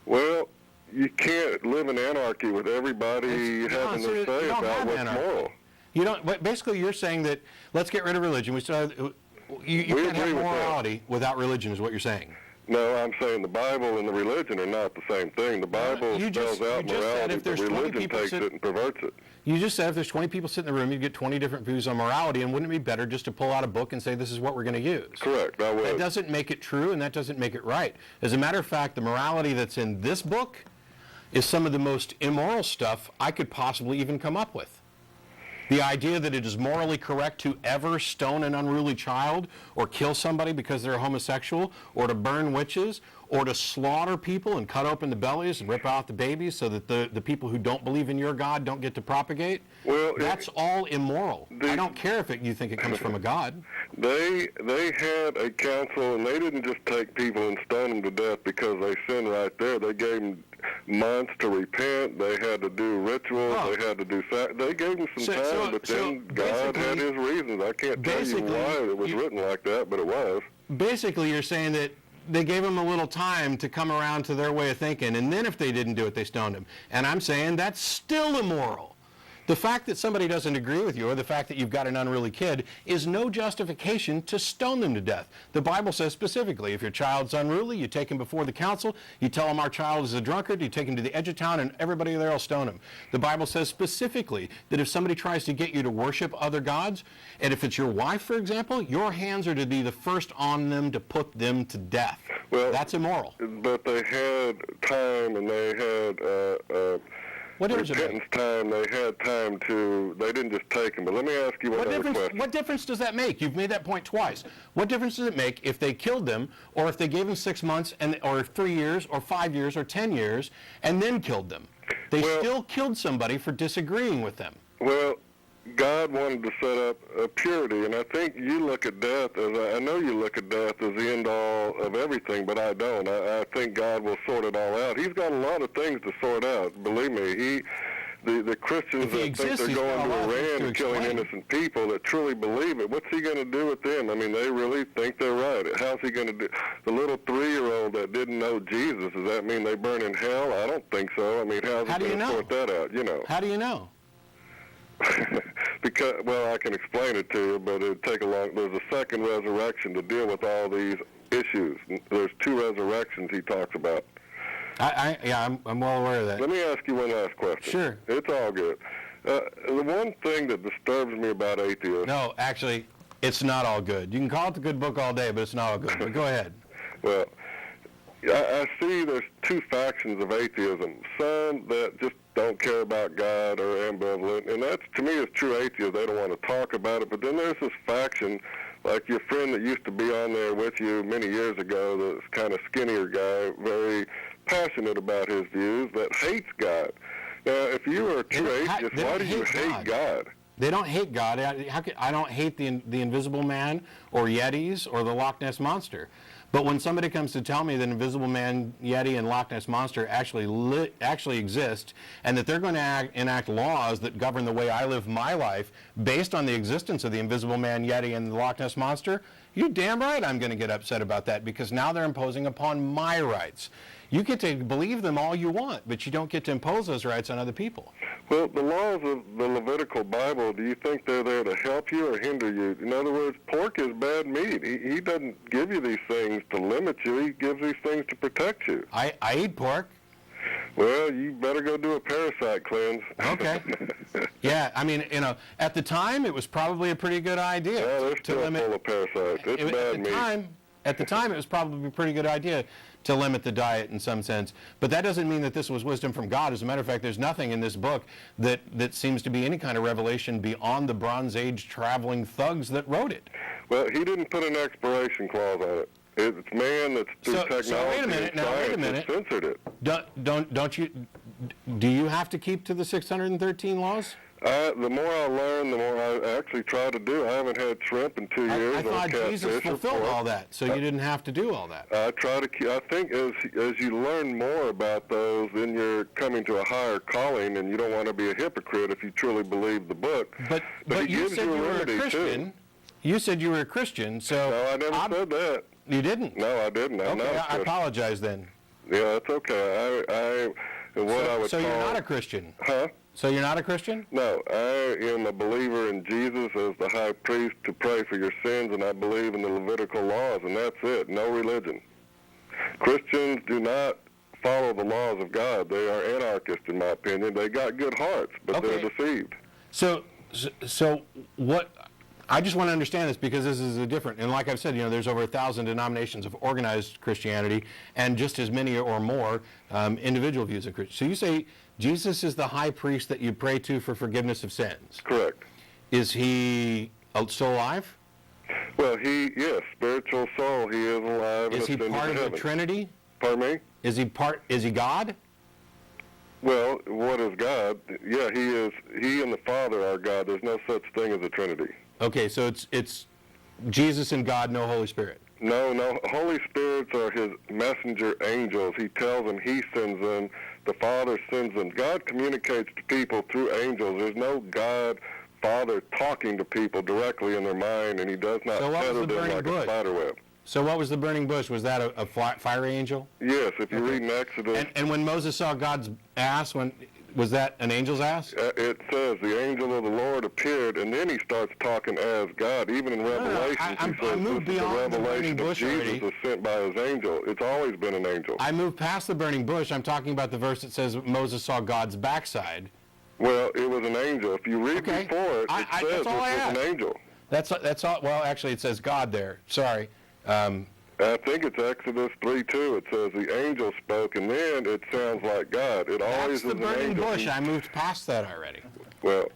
Well, you can't live in anarchy with everybody having their say about what's moral.
You don't. Basically, you're saying that let's get rid of religion. You can't have morality without religion, is what you're saying.
No, I'm saying the Bible and the religion are not the same thing. The Bible spells out morality, but religion takes it and perverts it.
You just said if there's 20 people sitting in the room, you get 20 different views on morality, and wouldn't it be better just to pull out a book and say this is what we're going to use?
Correct, I would.
That doesn't make it true, and that doesn't make it right. As a matter of fact, the morality that's in this book is some of the most immoral stuff I could possibly even come up with. The idea that it is morally correct to ever stone an unruly child or kill somebody because they're homosexual, or to burn witches, or to slaughter people and cut open the bellies and rip out the babies so that the people who don't believe in your God don't get to propagate, well, that's all immoral. I don't care if you think it comes from a God.
They had a council, and they didn't just take people and stone them to death because they sinned right there. They gave them months to repent. They had to do rituals. They had to do they gave them some time, but then God had his reasons. I can't tell you why it was written like that, but it was.
Basically, you're saying that they gave them a little time to come around to their way of thinking, and then if they didn't do it, they stoned them. And I'm saying that's still immoral. The fact that somebody doesn't agree with you, or the fact that you've got an unruly kid, is no justification to stone them to death. The Bible says specifically, if your child's unruly, you take him before the council, you tell him our child is a drunkard, you take him to the edge of town, and everybody there will stone him. The Bible says specifically that if somebody tries to get you to worship other gods, and if it's your wife, for example, your hands are to be the first on them to put them to death. Well, that's immoral.
But they had time, and they had repentance time. They had time they didn't just take them. But let me ask you one other question.
What difference does that make? You've made that point twice. What difference does it make if they killed them, or if they gave them 6 months, or 3 years, or 5 years, or 10 years, and then killed them? They still killed somebody for disagreeing with them.
Well, God wanted to set up a purity, and I think you look at death I know you look at death as the end all of everything, but I don't. I think God will sort it all out. He's got a lot of things to sort out. Believe me, the Christians that think they're going to Iran and killing innocent people that truly believe it, what's he going to do with them? I mean, they really think they're right. How's he going to do? The little 3-year-old that didn't know Jesus, does that mean they burn in hell? I don't think so. I mean, how's he going to sort that out? You know.
How do you know?
Because, well, I can explain it to you, but it'd take there's a second resurrection to deal with all these issues. There's 2 resurrections he talks about.
I'm well aware of that.
Let me ask you one last question.
Sure.
It's all good. The one thing that disturbs me about atheists...
No, actually, it's not all good. You can call it the good book all day, but it's not all good. But go ahead.
Well, I see there's 2 factions of atheism. Some that just don't care about God or ambivalent, and that's, to me, is true atheists. They don't want to talk about it. But then there's this faction, like your friend that used to be on there with you many years ago, this kind of skinnier guy, very passionate about his views, that hates God. Now, if you are a true atheist, why do you hate God?
They don't hate God. I don't hate the Invisible Man or Yetis or the Loch Ness Monster. But when somebody comes to tell me that Invisible Man, Yeti, and Loch Ness Monster actually exist, and that they're going to enact laws that govern the way I live my life based on the existence of the Invisible Man, Yeti, and the Loch Ness Monster, you're damn right I'm going to get upset about that, because now they're imposing upon my rights. You get to believe them all you want, but you don't get to impose those rights on other people.
Well, the laws of the Levitical Bible, do you think they're there to help you or hinder you? In other words, pork is bad meat. He doesn't give you these things to limit you. He gives these things to protect you.
I eat pork.
Well, you better go do a parasite cleanse.
Okay. Yeah, I mean, at the time, it was probably a pretty good idea.
Yeah, they're still full of parasites. It's bad meat.
At the time, it was probably a pretty good idea to limit the diet in some sense. But that doesn't mean that this was wisdom from God. As a matter of fact, there's nothing in this book that seems to be any kind of revelation beyond the Bronze Age traveling thugs that wrote it.
Well, he didn't put an expiration clause on it. It's man that's through technology and science that censored it.
Do you have to keep to the 613 laws?
The more I learn, the more I actually try to do. I haven't had shrimp in 2 years.
I thought Jesus fulfilled all that, so you didn't have to do all that.
I try to keep. I think as you learn more about those, then you're coming to a higher calling, and you don't want to be a hypocrite if you truly believe the book.
But you said you were a Christian. Too. You said you were a Christian, so...
No, I never said that.
You didn't?
No, I didn't. I'm not a Christian.
I apologize then.
Yeah, that's okay.
So you're not a Christian?
Huh?
So you're not a Christian?
No, I am a believer in Jesus as the high priest to pray for your sins, and I believe in the Levitical laws, and that's it. No religion. Christians do not follow the laws of God. They are anarchists, in my opinion. They got good hearts, but they're deceived.
So what? I just want to understand this, because this is a different, and like I've said, there's over 1,000 denominations of organized Christianity, and just as many or more individual views of Christianity. So you say Jesus is the high priest that you pray to for forgiveness of sins.
Correct.
Is he still alive?
Well, yes, spiritual soul. He is alive.
Is he part of the Trinity?
Pardon me?
Is he God?
Well, what is God? Yeah, he is. He and the Father are God. There's no such thing as a Trinity.
Okay, so it's Jesus and God, no Holy Spirit.
No. Holy Spirits are his messenger angels. He tells them, he sends them. The Father sends them. God communicates to people through angels. There's no God, Father talking to people directly in their mind, and he does not tether them like a spider web.
So what was the burning bush? Was that a fiery angel?
Yes, if you read in Exodus.
And when Moses saw God's ass, was that an angel's ass?
It says the angel of the Lord appeared, and then he starts talking as God. Even in Revelation, he says this is the revelation of Jesus is sent by his angel. It's always been an angel.
I moved past the burning bush. I'm talking about the verse that says Moses saw God's backside.
Well, it was an angel. If you read before it, it says it was an angel.
That's all. Well, actually, it says God there. Sorry.
I think it's Exodus 3:2. It says the angel spoke, and then it sounds like God. It always is an angel.
That's the burning bush. I moved past that already.
Well,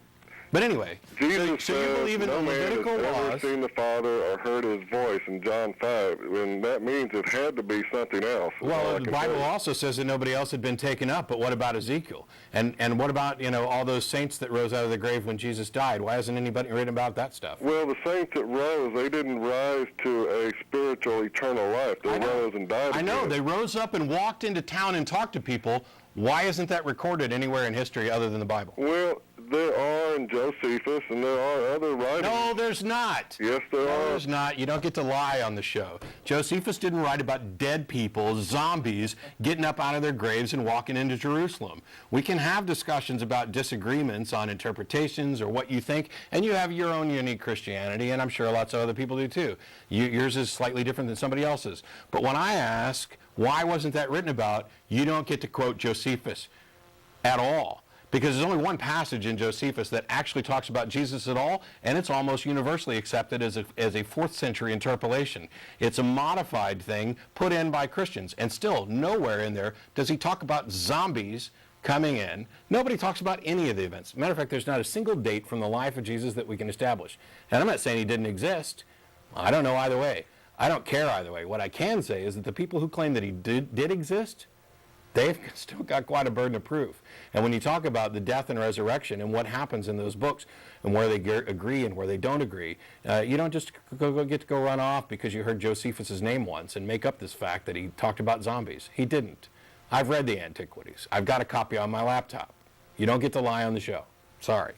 but anyway,
Jesus
so you believe in
no
the Levitical
man has
laws.
ever seen the Father or heard his voice in John 5, and that means it had to be something else.
Well, the Bible also says that nobody else had been taken up, but what about Ezekiel? And what about, all those saints that rose out of the grave when Jesus died? Why hasn't anybody written about that stuff?
Well, the saints that rose, they didn't rise to a spiritual, eternal life. They rose and died again.
I know. They rose up and walked into town and talked to people. Why isn't that recorded anywhere in history other than the Bible?
Well, there are in Josephus, and there are other writings.
No, there's not.
Yes, there are.
No, there's not. You don't get to lie on the show. Josephus didn't write about dead people, zombies, getting up out of their graves and walking into Jerusalem. We can have discussions about disagreements on interpretations or what you think, and you have your own unique Christianity, and I'm sure lots of other people do too. Yours is slightly different than somebody else's. But when I ask, why wasn't that written about, you don't get to quote Josephus at all. Because there's only one passage in Josephus that actually talks about Jesus at all, and it's almost universally accepted as a 4th century interpolation. It's a modified thing put in by Christians, and still nowhere in there does he talk about zombies coming in. Nobody talks about any of the events. Matter of fact, there's not a single date from the life of Jesus that we can establish. And I'm not saying he didn't exist. I don't know either way. I don't care either way. What I can say is that the people who claim that he did exist, they've still got quite a burden of proof. And when you talk about the death and resurrection and what happens in those books and where they agree and where they don't agree, you don't just get to go run off because you heard Josephus' name once and make up this fact that he talked about zombies. He didn't. I've read the Antiquities. I've got a copy on my laptop. You don't get to lie on the show. Sorry.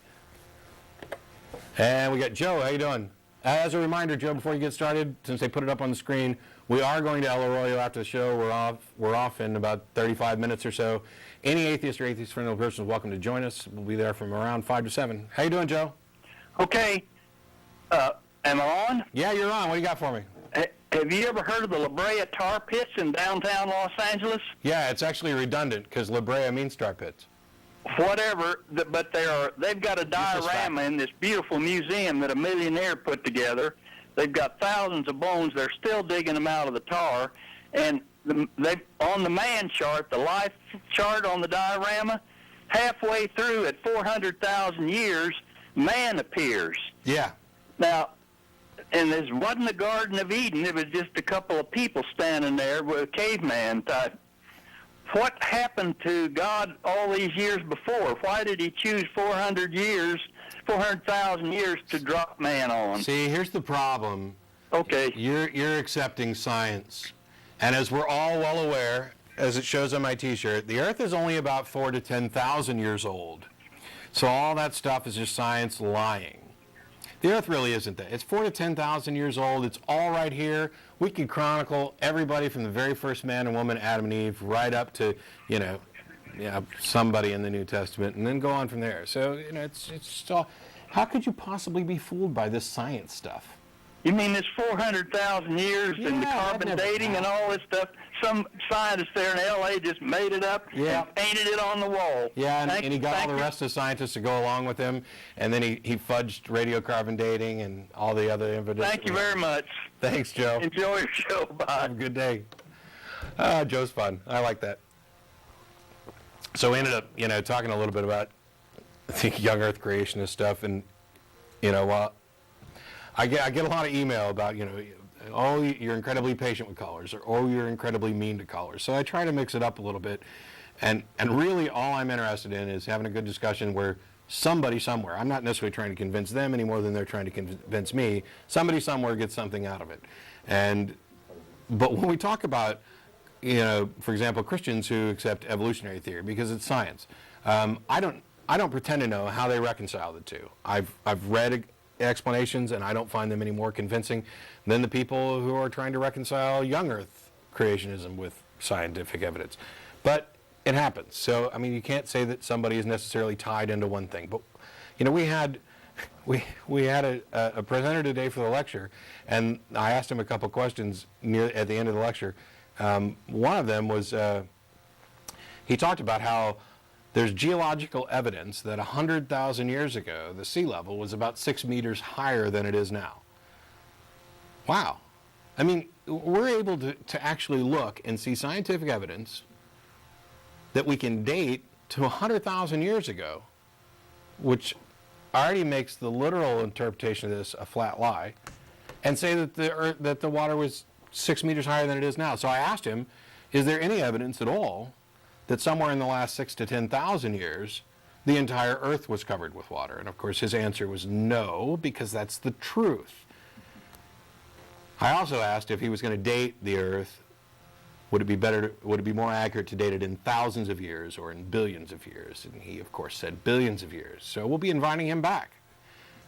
And we got Joe. How you doing? As a reminder, Joe, before you get started, since they put it up on the screen, we are going to El Arroyo after the show. We're off in about 35 minutes or so. Any atheist or atheist-friendly person is welcome to join us. We'll be there from around 5 to 7. How you doing, Joe?
Okay. Am I on?
Yeah, you're on. What do you got for me?
Have you ever heard of the La Brea tar pits in downtown Los Angeles?
Yeah, it's actually redundant because La Brea means tar pits.
Whatever, but they've got a diorama in this beautiful museum that a millionaire put together. They've got thousands of bones. They're still digging them out of the tar. And on the man chart, the life chart on the diorama, halfway through at 400,000 years, man appears.
Yeah.
Now, and this wasn't the Garden of Eden. It was just a couple of people standing there with a caveman type. What happened to God all these years before? Why did he choose 400,000 years to drop man on?
See, here's the problem.
Okay.
You're accepting science. And as we're all well aware, as it shows on my T-shirt, the Earth is only about 4,000 to 10,000 years old. So all that stuff is just science lying. The Earth really isn't that. It's 4,000 to 10,000 years old. It's all right here. We can chronicle everybody from the very first man and woman, Adam and Eve, right up to, somebody in the New Testament, and then go on from there. So, it's just all. How could you possibly be fooled by this science stuff?
You mean this 400,000 years and the carbon dating and all this stuff? Some scientist there in L.A. just made it up and painted it on the wall.
Yeah, and he got all the rest of the scientists to go along with him, and then he fudged radiocarbon dating and all the other evidence.
Thank you very much.
Thanks, Joe.
Enjoy your show. Bye.
Have a good day. Joe's fun. I like that. So we ended up, talking a little bit about the young Earth creationist stuff, and I get a lot of email about oh, you're incredibly patient with callers, or oh, you're incredibly mean to callers. So I try to mix it up a little bit, and really all I'm interested in is having a good discussion where somebody somewhere, I'm not necessarily trying to convince them any more than they're trying to convince me, somebody somewhere gets something out of it. But when we talk about, for example, Christians who accept evolutionary theory because it's science, I don't pretend to know how they reconcile the two. I've read explanations, and I don't find them any more convincing than the people who are trying to reconcile young Earth creationism with scientific evidence. But it happens. So, I mean, you can't say that somebody is necessarily tied into one thing. But, we had a presenter today for the lecture, and I asked him a couple questions at the end of the lecture. One of them was, he talked about how there's geological evidence that 100,000 years ago, the sea level was about 6 meters higher than it is now. Wow. I mean, we're able to actually look and see scientific evidence that we can date to 100,000 years ago, which already makes the literal interpretation of this a flat lie, and say that the water was 6 meters higher than it is now. So I asked him, is there any evidence at all that somewhere in the last 6,000 to 10,000 years, the entire Earth was covered with water? And of course his answer was no, because that's the truth. I also asked if he was going to date the Earth, would it be more accurate to date it in thousands of years or in billions of years? And he, of course, said billions of years. So we'll be inviting him back,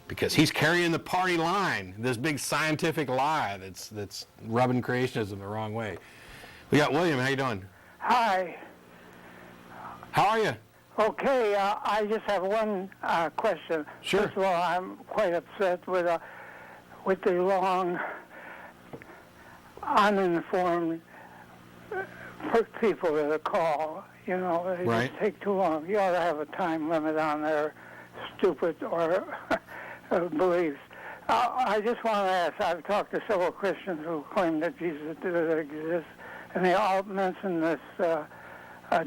because he's carrying the party line, this big scientific lie that's rubbing creationism the wrong way. We got William. How you doing?
Hi.
How are you?
Okay, I just have one question.
Sure.
First of all, I'm quite upset with the long, uninformed people that call. They
Right.
just take too long. You ought to have a time limit on their stupid or beliefs. I just want to ask, I've talked to several Christians who claim that Jesus did exist, and they all mention this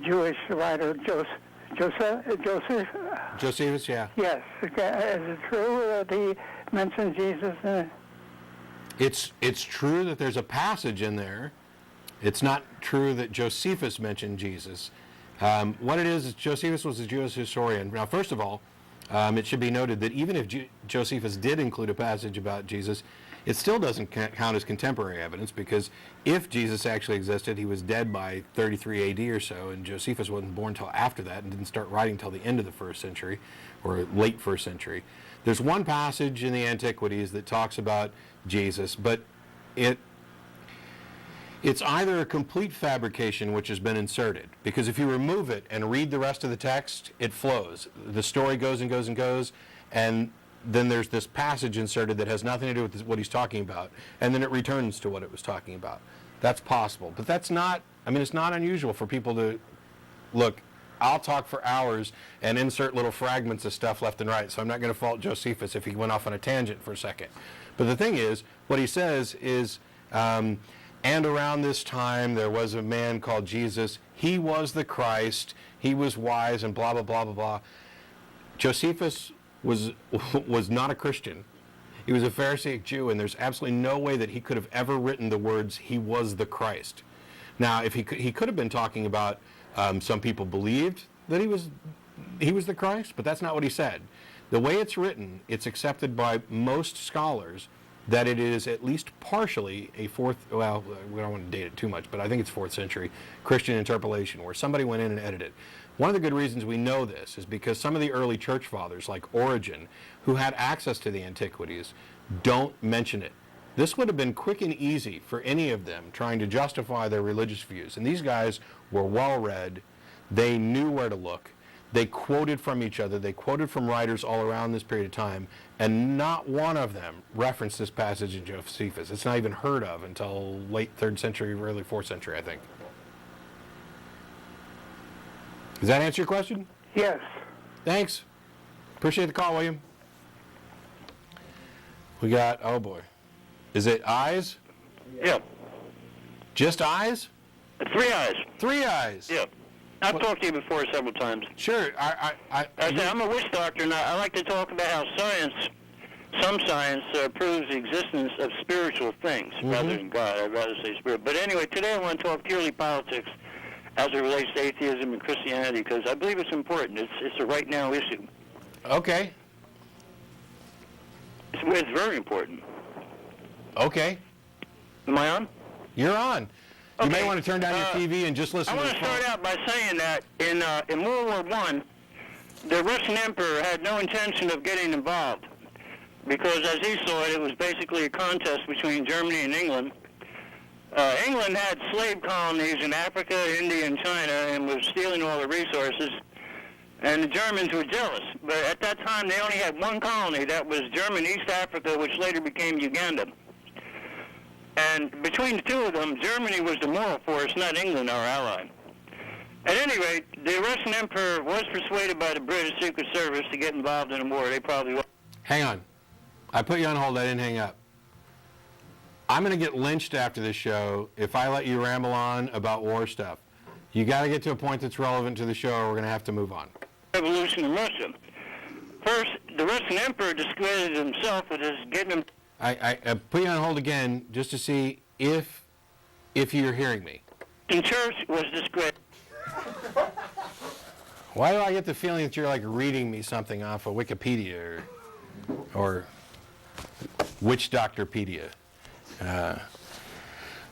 Jewish writer,
Josephus, yeah.
Yes. Is it true that he mentioned Jesus in it?
It's true that there's a passage in there. It's not true that Josephus mentioned Jesus. What it is Josephus was a Jewish historian. Now, first of all, it should be noted that even if Josephus did include a passage about Jesus, it still doesn't count as contemporary evidence, because if Jesus actually existed, he was dead by 33 AD or so, and Josephus wasn't born until after that and didn't start writing until the end of the 1st century, or late 1st century. There's one passage in the Antiquities that talks about Jesus, but it's either a complete fabrication which has been inserted, because if you remove it and read the rest of the text, it flows. The story goes and goes and goes, and then there's this passage inserted that has nothing to do with what he's talking about, and then it returns to what it was talking about. That's possible, but that's not, it's not unusual for people to, look, I'll talk for hours and insert little fragments of stuff left and right, so I'm not going to fault Josephus if he went off on a tangent for a second. But the thing is, what he says is, and around this time there was a man called Jesus. He was the Christ. He was wise, and blah, blah, blah, blah, blah. Josephus was not a Christian. He was a Pharisaic Jew, and there's absolutely no way that he could have ever written the words, he was the Christ. Now, if he could have been talking about, some people believed that he was the Christ, but that's not what he said. The way it's written, it's accepted by most scholars that it is at least partially a we don't want to date it too much, but I think it's 4th century Christian interpolation where somebody went in and edited it. One of the good reasons we know this is because some of the early church fathers, like Origen, who had access to the Antiquities, don't mention it. This would have been quick and easy for any of them trying to justify their religious views. And these guys were well read. They knew where to look. They quoted from each other. They quoted from writers all around this period of time, and not one of them referenced this passage in Josephus. It's not even heard of until late 3rd century, early 4th century, I think. Does that answer your question?
Yes.
Thanks. Appreciate the call, William. We got, oh boy. Is it eyes?
Yeah.
Just eyes?
3 eyes.
3 eyes?
Yeah. I've talked to you before several times.
Sure.
I say I'm a witch doctor, and I like to talk about how some science proves the existence of spiritual things rather than God. I'd rather say spirit. But anyway, today I want to talk purely politics as it relates to atheism and Christianity, because I believe it's important. It's a right now issue.
Okay.
It's very important.
Okay.
Am I on?
You're on. You
Okay.
may want to turn down your TV and just listen
I
to
want
the
to start out by saying that in World War I, the Russian emperor had no intention of getting involved because, as he saw it, it was basically a contest between Germany and England. England had slave colonies in Africa, India, and China and was stealing all the resources, and the Germans were jealous. But at that time, they only had one colony. That was German East Africa, which later became Uganda. And between the two of them, Germany was the moral force, not England, our ally. At any rate, the Russian emperor was persuaded by the British Secret Service to get involved in the war. They probably were.
Hang on. I put you on hold. I didn't hang up. I'm going to get lynched after this show if I let you ramble on about war stuff. You got to get to a point that's relevant to the show, or we're going to have to move on.
Revolution in Russia. First, the Russian emperor discredited himself with his getting him.
I put you on hold again just to see if you're hearing me.
The church was discredited.
Why do I get the feeling that you're like reading me something off of Wikipedia or Witch Doctorpedia? All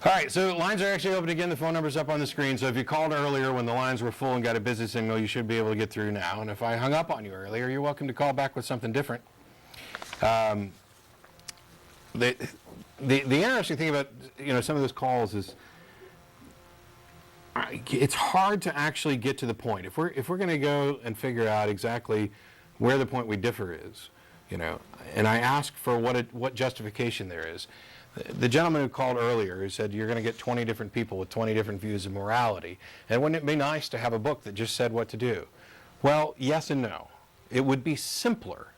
right, so lines are actually open again. The phone number's up on the screen. So if you called earlier when the lines were full and got a busy signal, you should be able to get through now. And if I hung up on you earlier, you're welcome to call back with something different. The interesting thing about some of those calls is it's hard to actually get to the point. If we're going to go and figure out exactly where the point we differ is, and I ask for what justification there is. The gentleman who called earlier who said you're going to get 20 different people with 20 different views of morality, and wouldn't it be nice to have a book that just said what to do? Well, yes and no. It would be simpler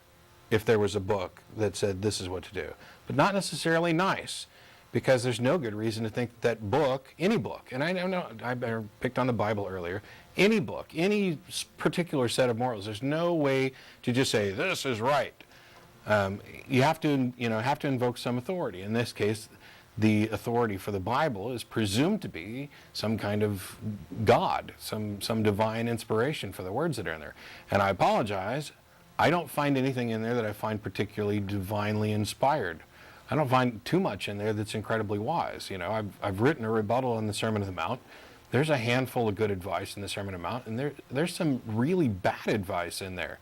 if there was a book that said this is what to do, but not necessarily nice, because there's no good reason to think that book, any book, and I know I picked on the Bible earlier, any book, any particular set of morals, there's no way to just say this is right. You have to invoke some authority. In this case, the authority for the Bible is presumed to be some kind of God, some divine inspiration for the words that are in there. And I apologize, I don't find anything in there that I find particularly divinely inspired. I don't find too much in there that's incredibly wise. I've written a rebuttal on the Sermon on the Mount. There's a handful of good advice in the Sermon on the Mount, and there's some really bad advice in there.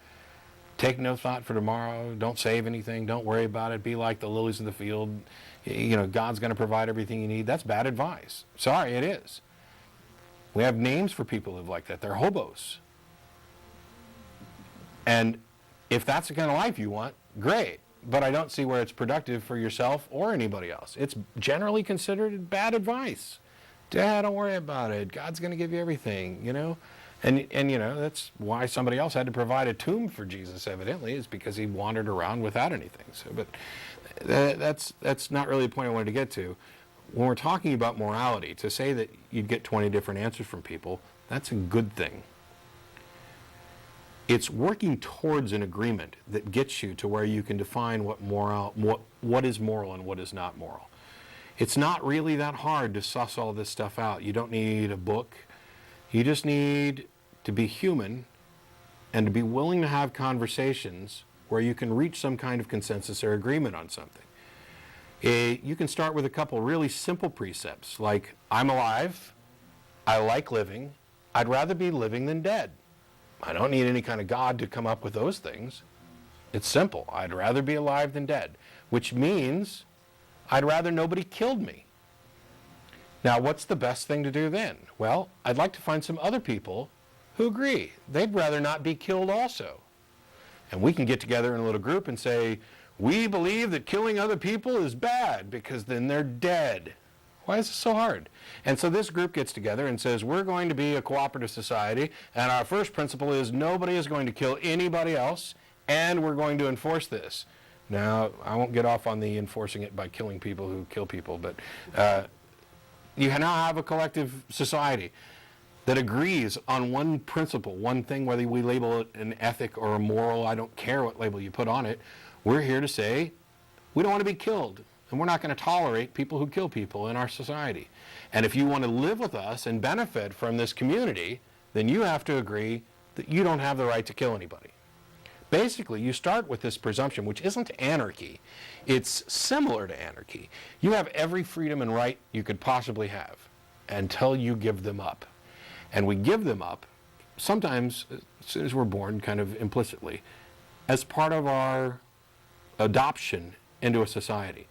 Take no thought for tomorrow. Don't save anything. Don't worry about it. Be like the lilies of the field. God's going to provide everything you need. That's bad advice. Sorry, it is. We have names for people who live like that. They're hobos. And if that's the kind of life you want, great. But I don't see where it's productive for yourself or anybody else. It's generally considered bad advice. Dad, don't worry about it. God's going to give you everything, And that's why somebody else had to provide a tomb for Jesus, evidently, is because he wandered around without anything. So, but that's not really the point I wanted to get to. When we're talking about morality, to say that you'd get 20 different answers from people, that's a good thing. It's working towards an agreement that gets you to where you can define what is moral and what is not moral. It's not really that hard to suss all this stuff out. You don't need a book. You just need to be human and to be willing to have conversations where you can reach some kind of consensus or agreement on something. You can start with a couple really simple precepts, like I'm alive, I like living, I'd rather be living than dead. I don't need any kind of God to come up with those things. It's simple. I'd rather be alive than dead, which means I'd rather nobody killed me. Now, what's the best thing to do then? Well, I'd like to find some other people who agree. They'd rather not be killed also. And we can get together in a little group and say, we believe that killing other people is bad because then they're dead. Why is it so hard? And so this group gets together and says, we're going to be a cooperative society, and our first principle is nobody is going to kill anybody else, and we're going to enforce this. Now, I won't get off on the enforcing it by killing people who kill people, but you now have a collective society that agrees on one principle, one thing, whether we label it an ethic or a moral, I don't care what label you put on it. We're here to say we don't want to be killed, and we're not going to tolerate people who kill people in our society. And if you want to live with us and benefit from this community, then you have to agree that you don't have the right to kill anybody. Basically, you start with this presumption, which isn't anarchy. It's similar to anarchy. You have every freedom and right you could possibly have until you give them up. And we give them up, sometimes, as soon as we're born, kind of implicitly, as part of our adoption into a society.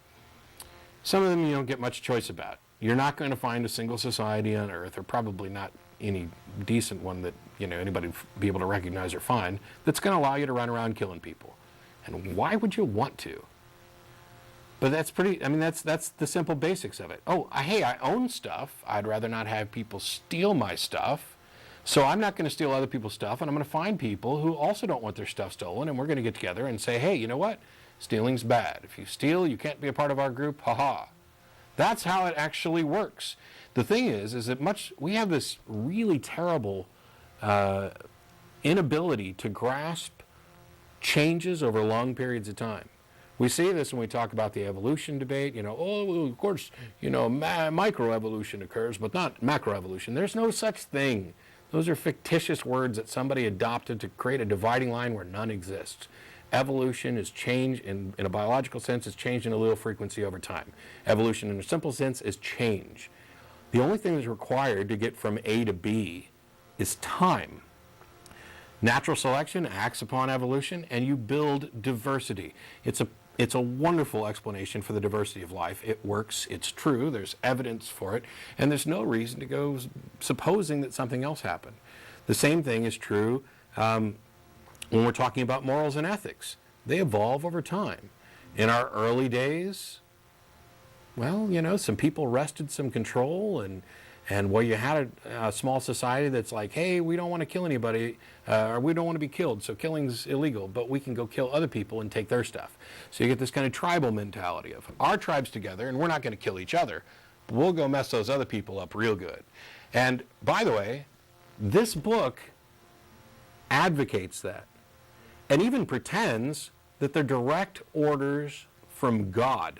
Some of them you don't get much choice about. You're not going to find a single society on earth, or probably not any decent one that anybody would be able to recognize or find, that's going to allow you to run around killing people. And why would you want to? But that's that's the simple basics of it. Oh, hey, I own stuff. I'd rather not have people steal my stuff. So I'm not going to steal other people's stuff, and I'm going to find people who also don't want their stuff stolen, and we're going to get together and say, hey, you know what? Stealing's bad. If you steal, you can't be a part of our group. Ha-ha. That's how it actually works. The thing is that we have this really terrible inability to grasp changes over long periods of time. We see this when we talk about the evolution debate. Of course, microevolution occurs, but not macroevolution. There's no such thing. Those are fictitious words that somebody adopted to create a dividing line where none exists. Evolution is change, in a biological sense, is change in allele frequency over time. Evolution, in a simple sense, is change. The only thing that's required to get from A to B is time. Natural selection acts upon evolution, and you build diversity. It's a wonderful explanation for the diversity of life. It works, it's true, there's evidence for it, and there's no reason to go supposing that something else happened. The same thing is true when we're talking about morals and ethics. They evolve over time. In our early days, some people wrested some control, and where you had a small society that's like, hey, we don't want to kill anybody, or we don't want to be killed, so killing's illegal, but we can go kill other people and take their stuff. So you get this kind of tribal mentality of our tribe's together, and we're not going to kill each other, but we'll go mess those other people up real good. And by the way, this book advocates that, and even pretends that they're direct orders from God.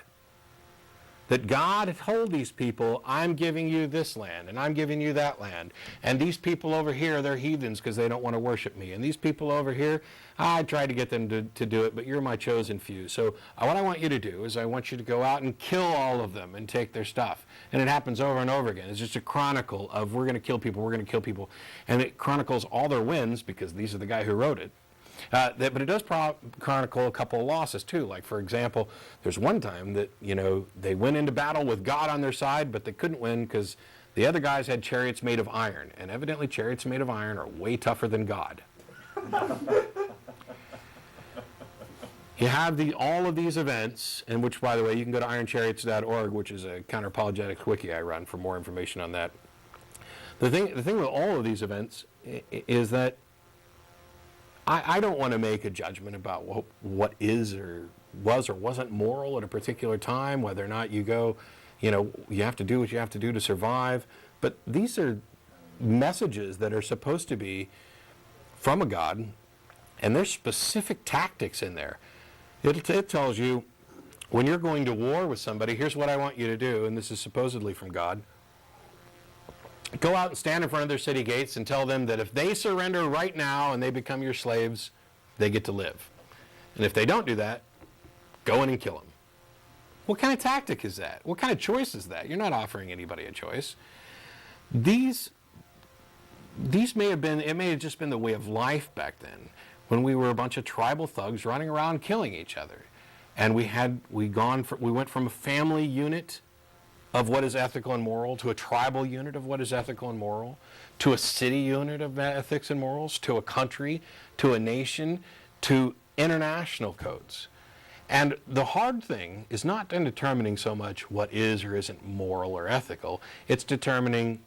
That God told these people, I'm giving you this land, and I'm giving you that land. And these people over here, they're heathens because they don't want to worship me. And these people over here, I tried to get them to do it, but you're my chosen few. So what I want you to do is I want you to go out and kill all of them and take their stuff. And it happens over and over again. It's just a chronicle of we're going to kill people, we're going to kill people. And it chronicles all their wins because these are the guy who wrote it. But it does chronicle a couple of losses too. Like, for example, there's one time that they went into battle with God on their side, but they couldn't win because the other guys had chariots made of iron, and evidently chariots made of iron are way tougher than God. You have all of these events, and which, by the way, you can go to ironchariots.org, which is a counter-apologetics wiki I run for more information on that. The thing with all of these events is that I don't want to make a judgment about what is or was or wasn't moral at a particular time, whether or not you go, you have to do what you have to do to survive. But these are messages that are supposed to be from a God, and there's specific tactics in there. It tells you, when you're going to war with somebody, here's what I want you to do, and this is supposedly from God. Go out and stand in front of their city gates and tell them that if they surrender right now and they become your slaves, they get to live. And if they don't do that, go in and kill them. What kind of tactic is that? What kind of choice is that? You're not offering anybody a choice. These may have just been the way of life back then, when we were a bunch of tribal thugs running around killing each other. And we went from a family unit of what is ethical and moral, to a tribal unit of what is ethical and moral, to a city unit of ethics and morals, to a country, to a nation, to international codes. And the hard thing is not in determining so much what is or isn't moral or ethical, it's determining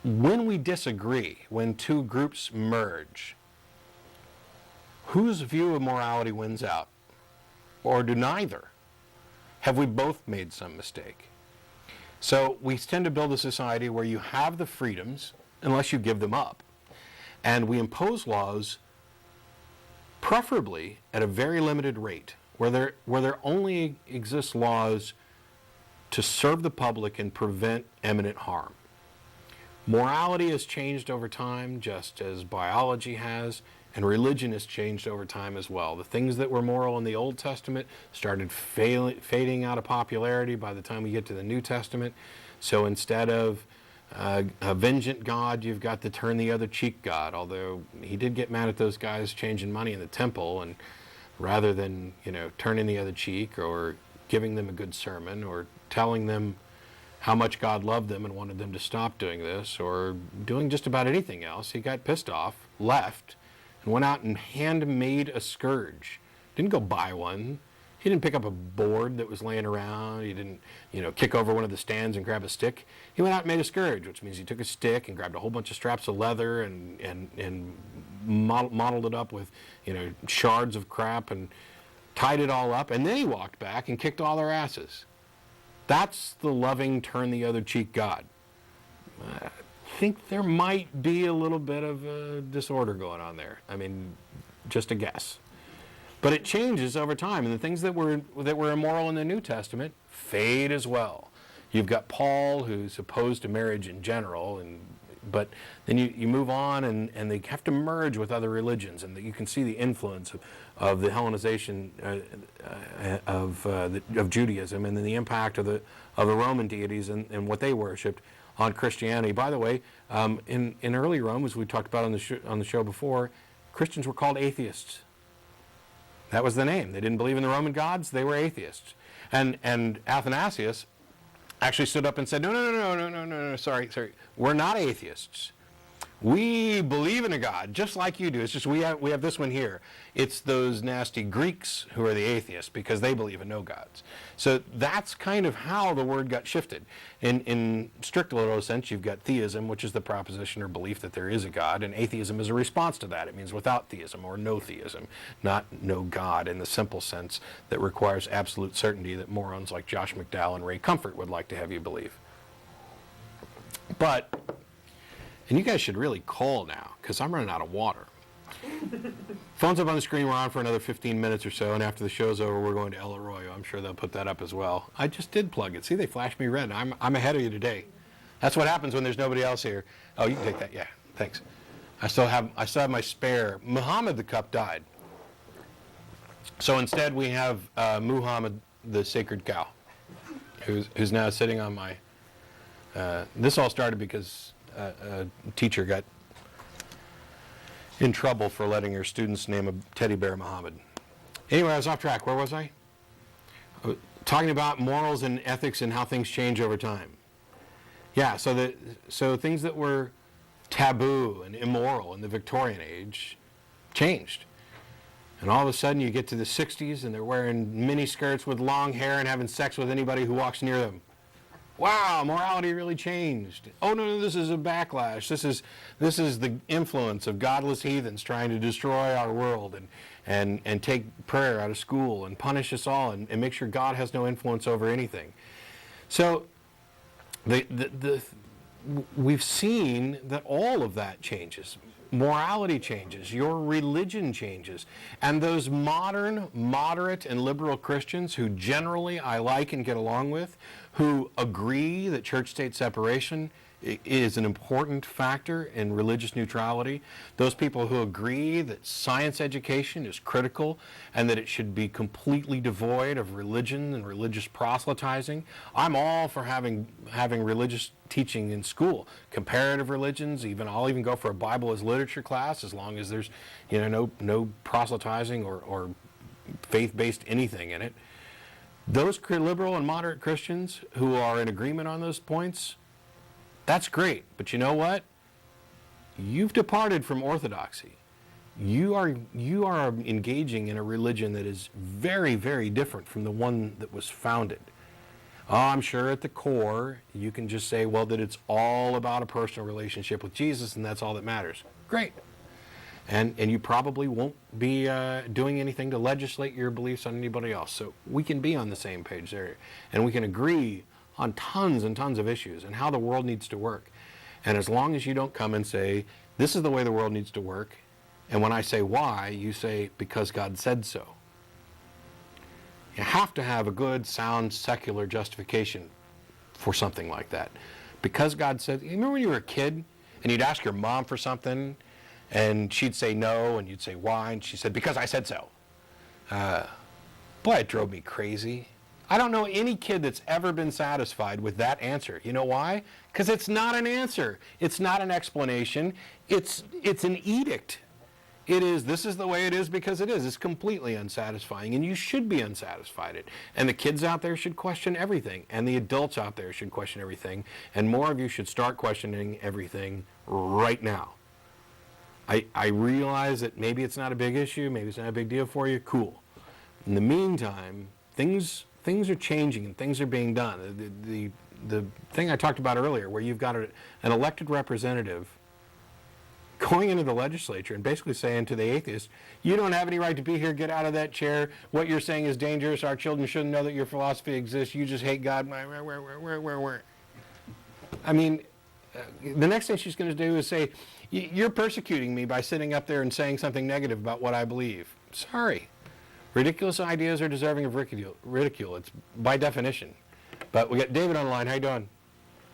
when we disagree, when two groups merge, whose view of morality wins out? Or do neither? Have we both made some mistake? So we tend to build a society where you have the freedoms, unless you give them up, and we impose laws preferably at a very limited rate, where there only exist laws to serve the public and prevent imminent harm. Morality has changed over time, just as biology has, and religion has changed over time as well. The things that were moral in the Old Testament started fading out of popularity by the time we get to the New Testament. So instead of a vengeant God, you've got the turn the other cheek God, although he did get mad at those guys changing money in the temple, and rather than, turning the other cheek or giving them a good sermon or telling them how much God loved them and wanted them to stop doing this or doing just about anything else, he got pissed off, left, and went out and handmade a scourge. Didn't go buy one. He didn't pick up a board that was laying around. He didn't, kick over one of the stands and grab a stick. He went out and made a scourge, which means he took a stick and grabbed a whole bunch of straps of leather and modeled it up with, shards of crap and tied it all up. And then he walked back and kicked all their asses. That's the loving, turn the other cheek God. I think there might be a little bit of a disorder going on there. I mean, just a guess. But it changes over time, and the things that were immoral in the New Testament fade as well. You've got Paul, who's opposed to marriage in general, but then you move on, and they have to merge with other religions, and you can see the influence of the Hellenization of Judaism, and then the impact of the Roman deities and what they worshipped on Christianity. By the way, in early Rome, as we talked about on the show before, Christians were called atheists. That was the name. They didn't believe in the Roman gods. They were atheists. And Athanasius actually stood up and said, no, sorry. We're not atheists. We believe in a God, just like you do. It's just we have this one here. It's those nasty Greeks who are the atheists because they believe in no gods. So that's kind of how the word got shifted. In strict literal sense, you've got theism, which is the proposition or belief that there is a God, and atheism is a response to that. It means without theism or no theism, not no God in the simple sense that requires absolute certainty that morons like Josh McDowell and Ray Comfort would like to have you believe. But, and you guys should really call now, because I'm running out of water. Phone's up on the screen. We're on for another 15 minutes or so, and after the show's over, we're going to El Arroyo. I'm sure they'll put that up as well. I just did plug it. See, they flashed me red. I'm ahead of you today. That's what happens when there's nobody else here. Oh, you can take that. Yeah, thanks. I still have my spare. Muhammad the Cup died. So instead, we have Muhammad the sacred cow, who's now sitting on my. This all started because a teacher got in trouble for letting her students name a teddy bear Muhammad. Anyway, I was off track. Where was I? Talking about morals and ethics and how things change over time. Yeah, so things that were taboo and immoral in the Victorian age changed. And all of a sudden you get to the 60s and they're wearing mini skirts with long hair and having sex with anybody who walks near them. Wow, morality really changed. Oh no, this is a backlash. This is the influence of godless heathens trying to destroy our world and take prayer out of school and punish us all and make sure God has no influence over anything. So we've seen that all of that changes. Morality changes, your religion changes, and those modern, moderate, and liberal Christians who generally I like and get along with, who agree that church-state separation is an important factor in religious neutrality, those people who agree that science education is critical and that it should be completely devoid of religion and religious proselytizing. I'm all for having religious teaching in school, comparative religions. I'll even go for a Bible as literature class as long as there's no proselytizing or faith-based anything in it. Those liberal and moderate Christians who are in agreement on those points, that's great. But you know what? You've departed from orthodoxy. You are engaging in a religion that is very, very different from the one that was founded. Oh, I'm sure at the core, you can just say, well, that it's all about a personal relationship with Jesus, and that's all that matters. Great. And you probably won't be doing anything to legislate your beliefs on anybody else. So we can be on the same page there. And we can agree on tons and tons of issues and how the world needs to work. And as long as you don't come and say, this is the way the world needs to work, and when I say why, you say, because God said so. You have to have a good, sound, secular justification for something like that. Because God said, you remember when you were a kid and you'd ask your mom for something and she'd say no and you'd say why, and she said, because I said so. Boy, it drove me crazy. I don't know any kid that's ever been satisfied with that answer. You know why? Because it's not an answer. It's not an explanation. It's an edict. It is, this is the way it is because it is. It's completely unsatisfying, and you should be unsatisfied. And the kids out there should question everything, and the adults out there should question everything, and more of you should start questioning everything right now. I realize that maybe it's not a big issue, maybe it's not a big deal for you. Cool. In the meantime, things are changing and things are being done. The thing I talked about earlier, where you've got an elected representative going into the legislature and basically saying to the atheist, you don't have any right to be here, get out of that chair, what you're saying is dangerous, our children shouldn't know that your philosophy exists, you just hate God. I mean, the next thing she's going to do is say, you're persecuting me by sitting up there and saying something negative about what I believe. Sorry. Ridiculous ideas are deserving of ridicule. It's by definition. But we got David on the line. How you doing?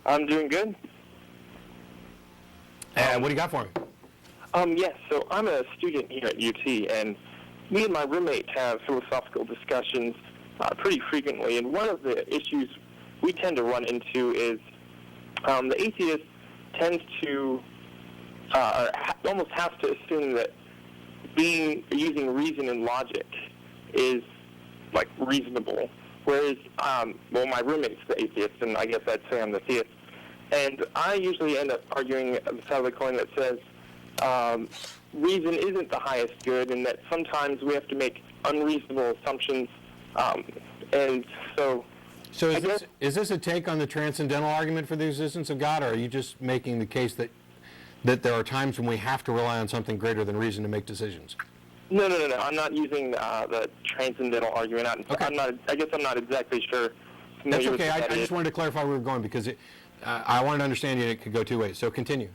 I'm doing good.
And what do you got for me?
Yes, so I'm a student here at UT, and me and my roommate have philosophical discussions pretty frequently, and one of the issues we tend to run into is the atheist tends to, almost has to assume that using reason and logic is, like, reasonable, whereas, my roommate's the atheist, and I guess I'd say I'm the theist. And I usually end up arguing the side of the coin that says reason isn't the highest good, and that sometimes we have to make unreasonable assumptions. And so
is this a take on the transcendental argument for the existence of God, or are you just making the case that there are times when we have to rely on something greater than reason to make decisions?
No. I'm not using the transcendental argument.
Okay.
I guess I'm not exactly sure.
That's okay. I just wanted to clarify where we were going because I wanted to understand it could go two ways. So continue.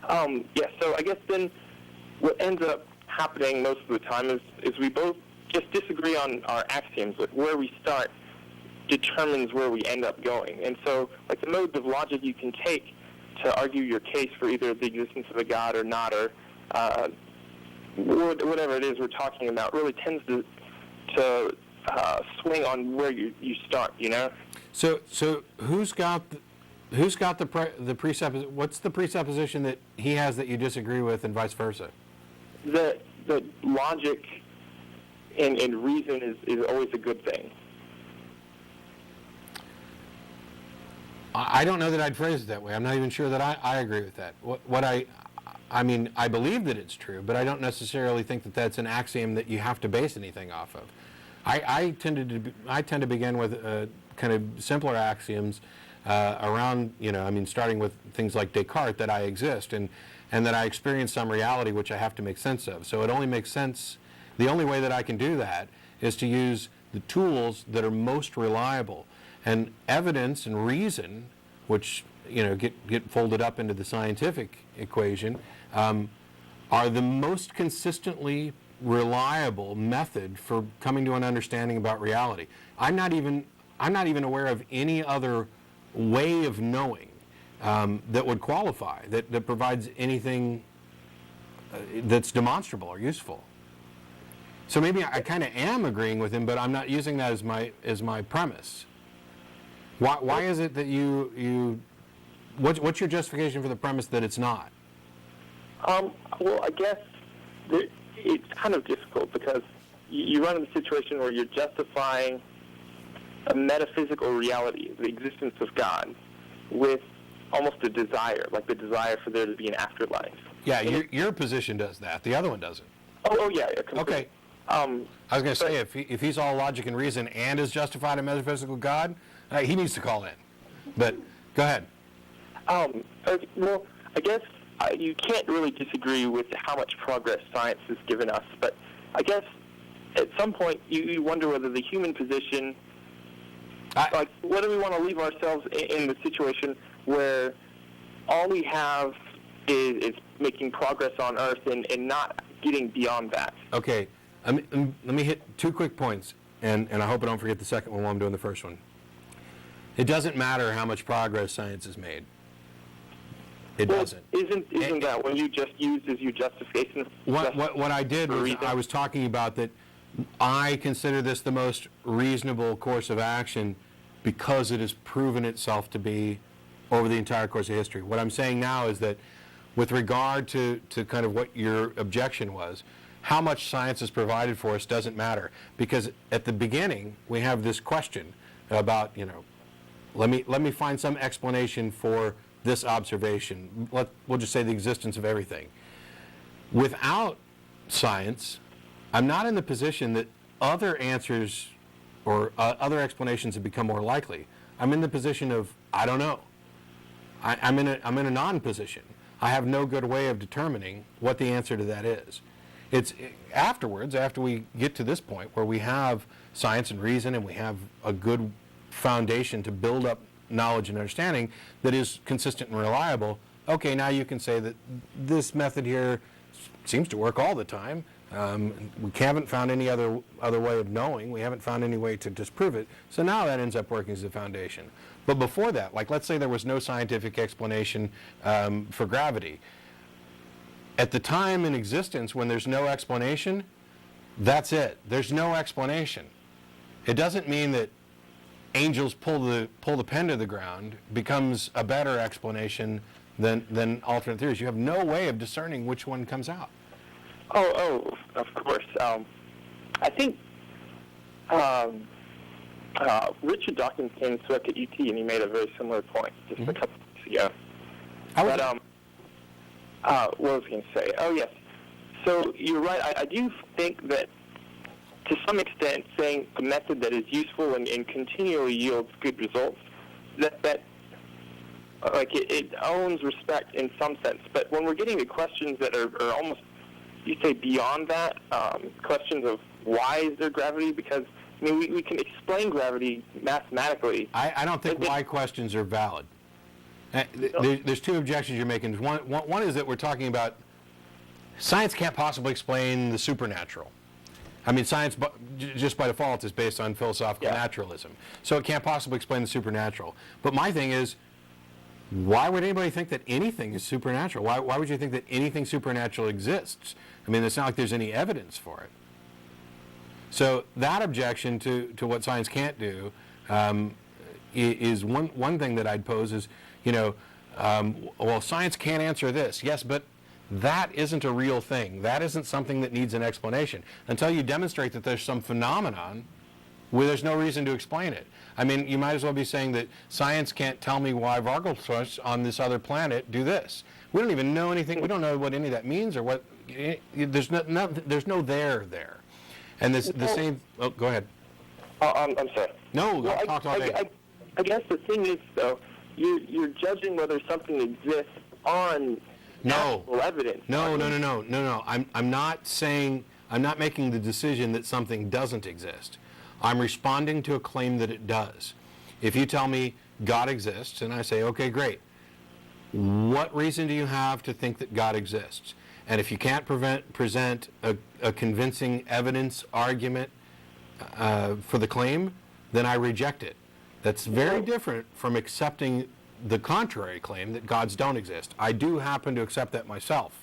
So I guess then what ends up happening most of the time is we both just disagree on our axioms. Like where we start determines where we end up going. And so like the modes of logic you can take to argue your case for either the existence of a God or not, or whatever it is we're talking about, really tends to swing on where you start, you know?
So who's got the presupposition? What's the presupposition that he has that you disagree with, and vice versa?
The logic and reason is always a good thing.
I don't know that I'd phrase it that way. I'm not even sure that I agree with that. I mean, I believe that it's true, but I don't necessarily think that that's an axiom that you have to base anything off of. I tend to begin with kind of simpler axioms around, starting with things like Descartes, that I exist and that I experience some reality which I have to make sense of. So it only makes sense, the only way that I can do that is to use the tools that are most reliable. And evidence and reason, which get folded up into the scientific equation, are the most consistently reliable method for coming to an understanding about reality. I'm not even aware of any other way of knowing that would qualify, that provides anything that's demonstrable or useful. So maybe I kind of am agreeing with him, but I'm not using that as my premise. Why is it that what's your justification for the premise that it's not?
Well, I guess it's kind of difficult because you run into a situation where you're justifying a metaphysical reality, the existence of God, with almost a desire, like the desire for there to be an afterlife.
Yeah, your position does that. The other one doesn't.
Oh yeah, completely.
Okay. I was going to say, if he's all logic and reason and is justified in metaphysical God, he needs to call in. But go ahead.
Okay, well, I guess you can't really disagree with how much progress science has given us, but I guess at some point you wonder whether the human position, whether we want to leave ourselves in the situation where all we have is making progress on Earth and not getting beyond that.
Okay. Let me hit 2 quick points, and I hope I don't forget the second one while I'm doing the first one. It doesn't matter how much progress science has made. It doesn't.
Isn't that what you just used as your justification?
What I did was I was talking about that I consider this the most reasonable course of action because it has proven itself to be over the entire course of history. What I'm saying now is that with regard to kind of what your objection was, how much science has provided for us doesn't matter, because at the beginning we have this question about, let me find some explanation for this observation. We'll just say the existence of everything. Without science, I'm not in the position that other answers or other explanations have become more likely. I'm in the position of, I don't know. I'm in a non-position. I have no good way of determining what the answer to that is. It's afterwards, after we get to this point where we have science and reason and we have a good foundation to build up knowledge and understanding that is consistent and reliable, okay, now you can say that this method here seems to work all the time. We haven't found any other way of knowing. We haven't found any way to disprove it. So now that ends up working as the foundation. But before that, like let's say there was no scientific explanation for gravity. At the time in existence when there's no explanation, that's it. There's no explanation. It doesn't mean that angels pull the pen to the ground becomes a better explanation than alternate theories. You have no way of discerning which one comes out.
Oh, of course. I think Richard Dawkins came to spoke at UT and he made a very similar point just a couple weeks ago. What was I going to say? Oh, yes. So you're right. I do think that to some extent saying a method that is useful and continually yields good results, that it owns respect in some sense. But when we're getting to questions that are almost, you say, beyond that, questions of why is there gravity? Because, we can explain gravity mathematically.
I don't think why questions are valid. There's 2 objections you're making. One is that we're talking about science can't possibly explain the supernatural. Science, just by default, is based on philosophical naturalism. So it can't possibly explain the supernatural. But my thing is, why would anybody think that anything is supernatural? Why would you think that anything supernatural exists? It's not like there's any evidence for it. So that objection to what science can't do is one thing that I'd pose is, well, science can't answer this. Yes, but that isn't a real thing. That isn't something that needs an explanation. Until you demonstrate that there's some phenomenon where there's no reason to explain it. You might as well be saying that science can't tell me why Vargulthrush on this other planet do this. We don't even know anything. We don't know what any of that means or what. There's no there. And the same. Oh, go ahead.
I'm sorry.
No, I'll talk all day.
I guess the thing is, though, you're judging whether something exists on actual evidence.
No. I'm not making the decision that something doesn't exist. I'm responding to a claim that it does. If you tell me God exists, and I say, okay, great. What reason do you have to think that God exists? And if you can't present a convincing evidence argument for the claim, then I reject it. That's very different from accepting the contrary claim that gods don't exist. I do happen to accept that myself,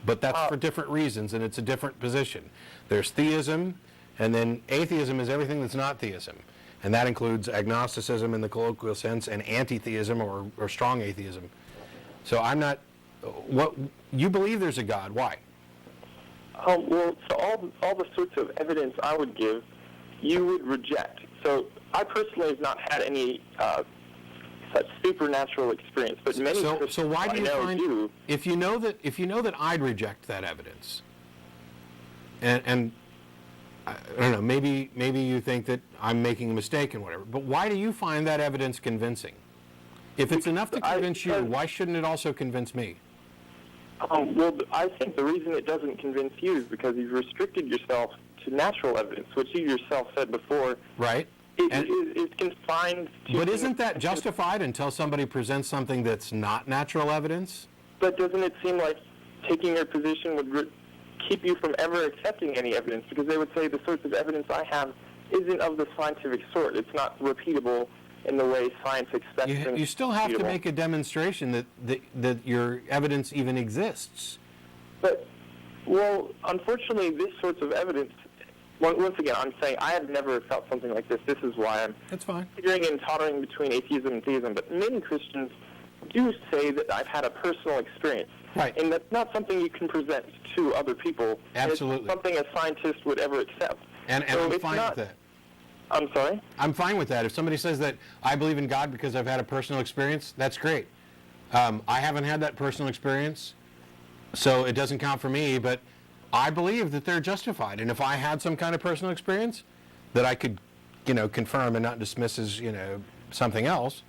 but that's for different reasons, and it's a different position. There's theism, and then atheism is everything that's not theism. And that includes agnosticism in the colloquial sense and anti-theism or strong atheism. So I'm not... What you believe there's a God. Why?
Well, so all the sorts of evidence I would give, you would reject. So I personally have not had any such supernatural experience, but many Christians
so why do you
I know
find,
do.
if you know that I'd reject that evidence, and I don't know, maybe you think that I'm making a mistake and whatever, but why do you find that evidence convincing? If it's enough to convince you, why shouldn't it also convince me?
Well, I think the reason it doesn't convince you is because you've restricted yourself to natural evidence, which you yourself said before.
Right.
It's confined to...
But isn't that justified until somebody presents something that's not natural evidence?
But doesn't it seem like taking your position would keep you from ever accepting any evidence? Because they would say the sorts of evidence I have isn't of the scientific sort. It's not repeatable in the way science expects.
You still have to make a demonstration that your evidence even exists.
But, well, unfortunately, this sorts of evidence... Once again, I'm saying I have never felt something like this. This is why I'm figuring and tottering between atheism and theism. But many Christians do say that I've had a personal experience.
Right.
And that's not something you can present to other people.
Absolutely.
It's something a scientist would ever accept.
And
so
I'm fine with that.
I'm sorry?
I'm fine with that. If somebody says that I believe in God because I've had a personal experience, that's great. I haven't had that personal experience, so it doesn't count for me, but I believe that they're justified. And if I had some kind of personal experience that I could, confirm and not dismiss as, something else,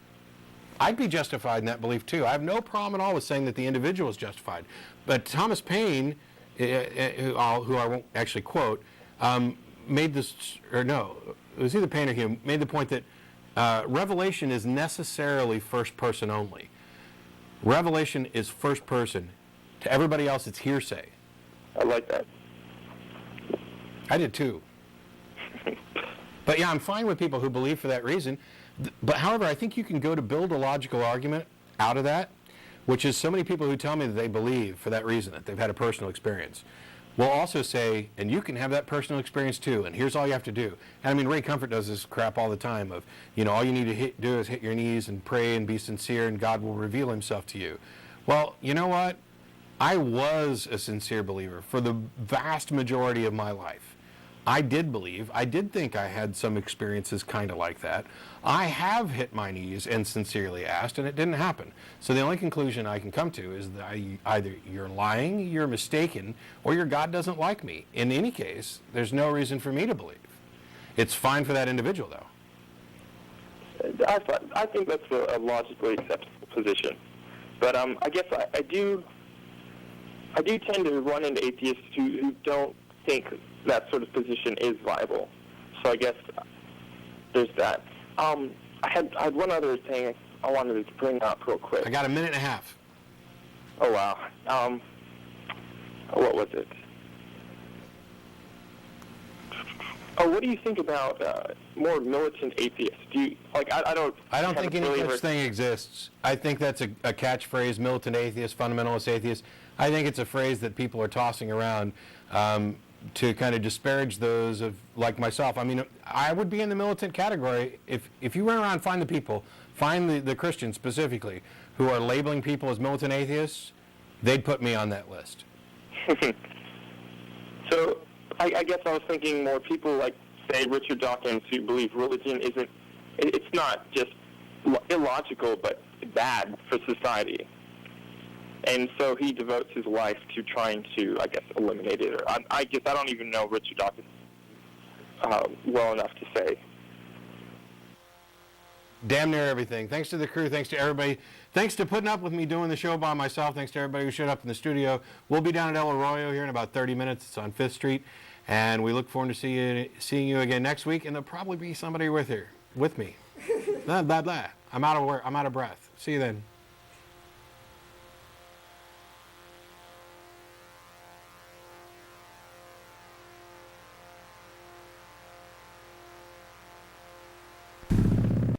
I'd be justified in that belief too. I have no problem at all with saying that the individual is justified. But Thomas Paine, who I won't actually quote, made this, or no, it was either Paine or Hume, made the point that revelation is necessarily first person only. Revelation is first person. To everybody else, it's hearsay.
I like that.
I did too. But yeah, I'm fine with people who believe for that reason. But however, I think you can go to build a logical argument out of that, which is so many people who tell me that they believe for that reason, that they've had a personal experience, will also say, and you can have that personal experience too, and here's all you have to do. And I mean, Ray Comfort does this crap all the time of, all you need to do is hit your knees and pray and be sincere and God will reveal himself to you. Well, you know what? I was a sincere believer for the vast majority of my life. I did believe, I did think I had some experiences kind of like that. I have hit my knees and sincerely asked, and it didn't happen. So the only conclusion I can come to is that either you're lying, you're mistaken, or your God doesn't like me. In any case, there's no reason for me to believe. It's fine for that individual, though.
I think that's a logically acceptable position. But I guess I do tend to run into atheists who don't think that sort of position is viable. So I guess there's that. I had one other thing I wanted to bring up real quick.
I got a minute and a half.
Oh, wow. What was it? Oh, what do you think about more militant atheists? Do you I don't
think any such thing exists. I think that's a catchphrase, militant atheist, fundamentalist atheist. I think it's a phrase that people are tossing around to kind of disparage those of like myself. I mean, I would be in the militant category if you run around and find the people, find the Christians specifically, who are labeling people as militant atheists, they'd put me on that list.
So I guess I was thinking more people like, say, Richard Dawkins, who believe religion it's not just illogical, but bad for society. And so he devotes his life to trying to, I guess, eliminate it. Or I guess I don't even know Richard Dawkins well enough to say.
Damn near everything. Thanks to the crew. Thanks to everybody. Thanks to putting up with me doing the show by myself. Thanks to everybody who showed up in the studio. We'll be down at El Arroyo here in about 30 minutes. It's on 5th Street. And we look forward to seeing you again next week. And there'll probably be somebody with me. Blah, blah, blah. I'm out of breath. See you then.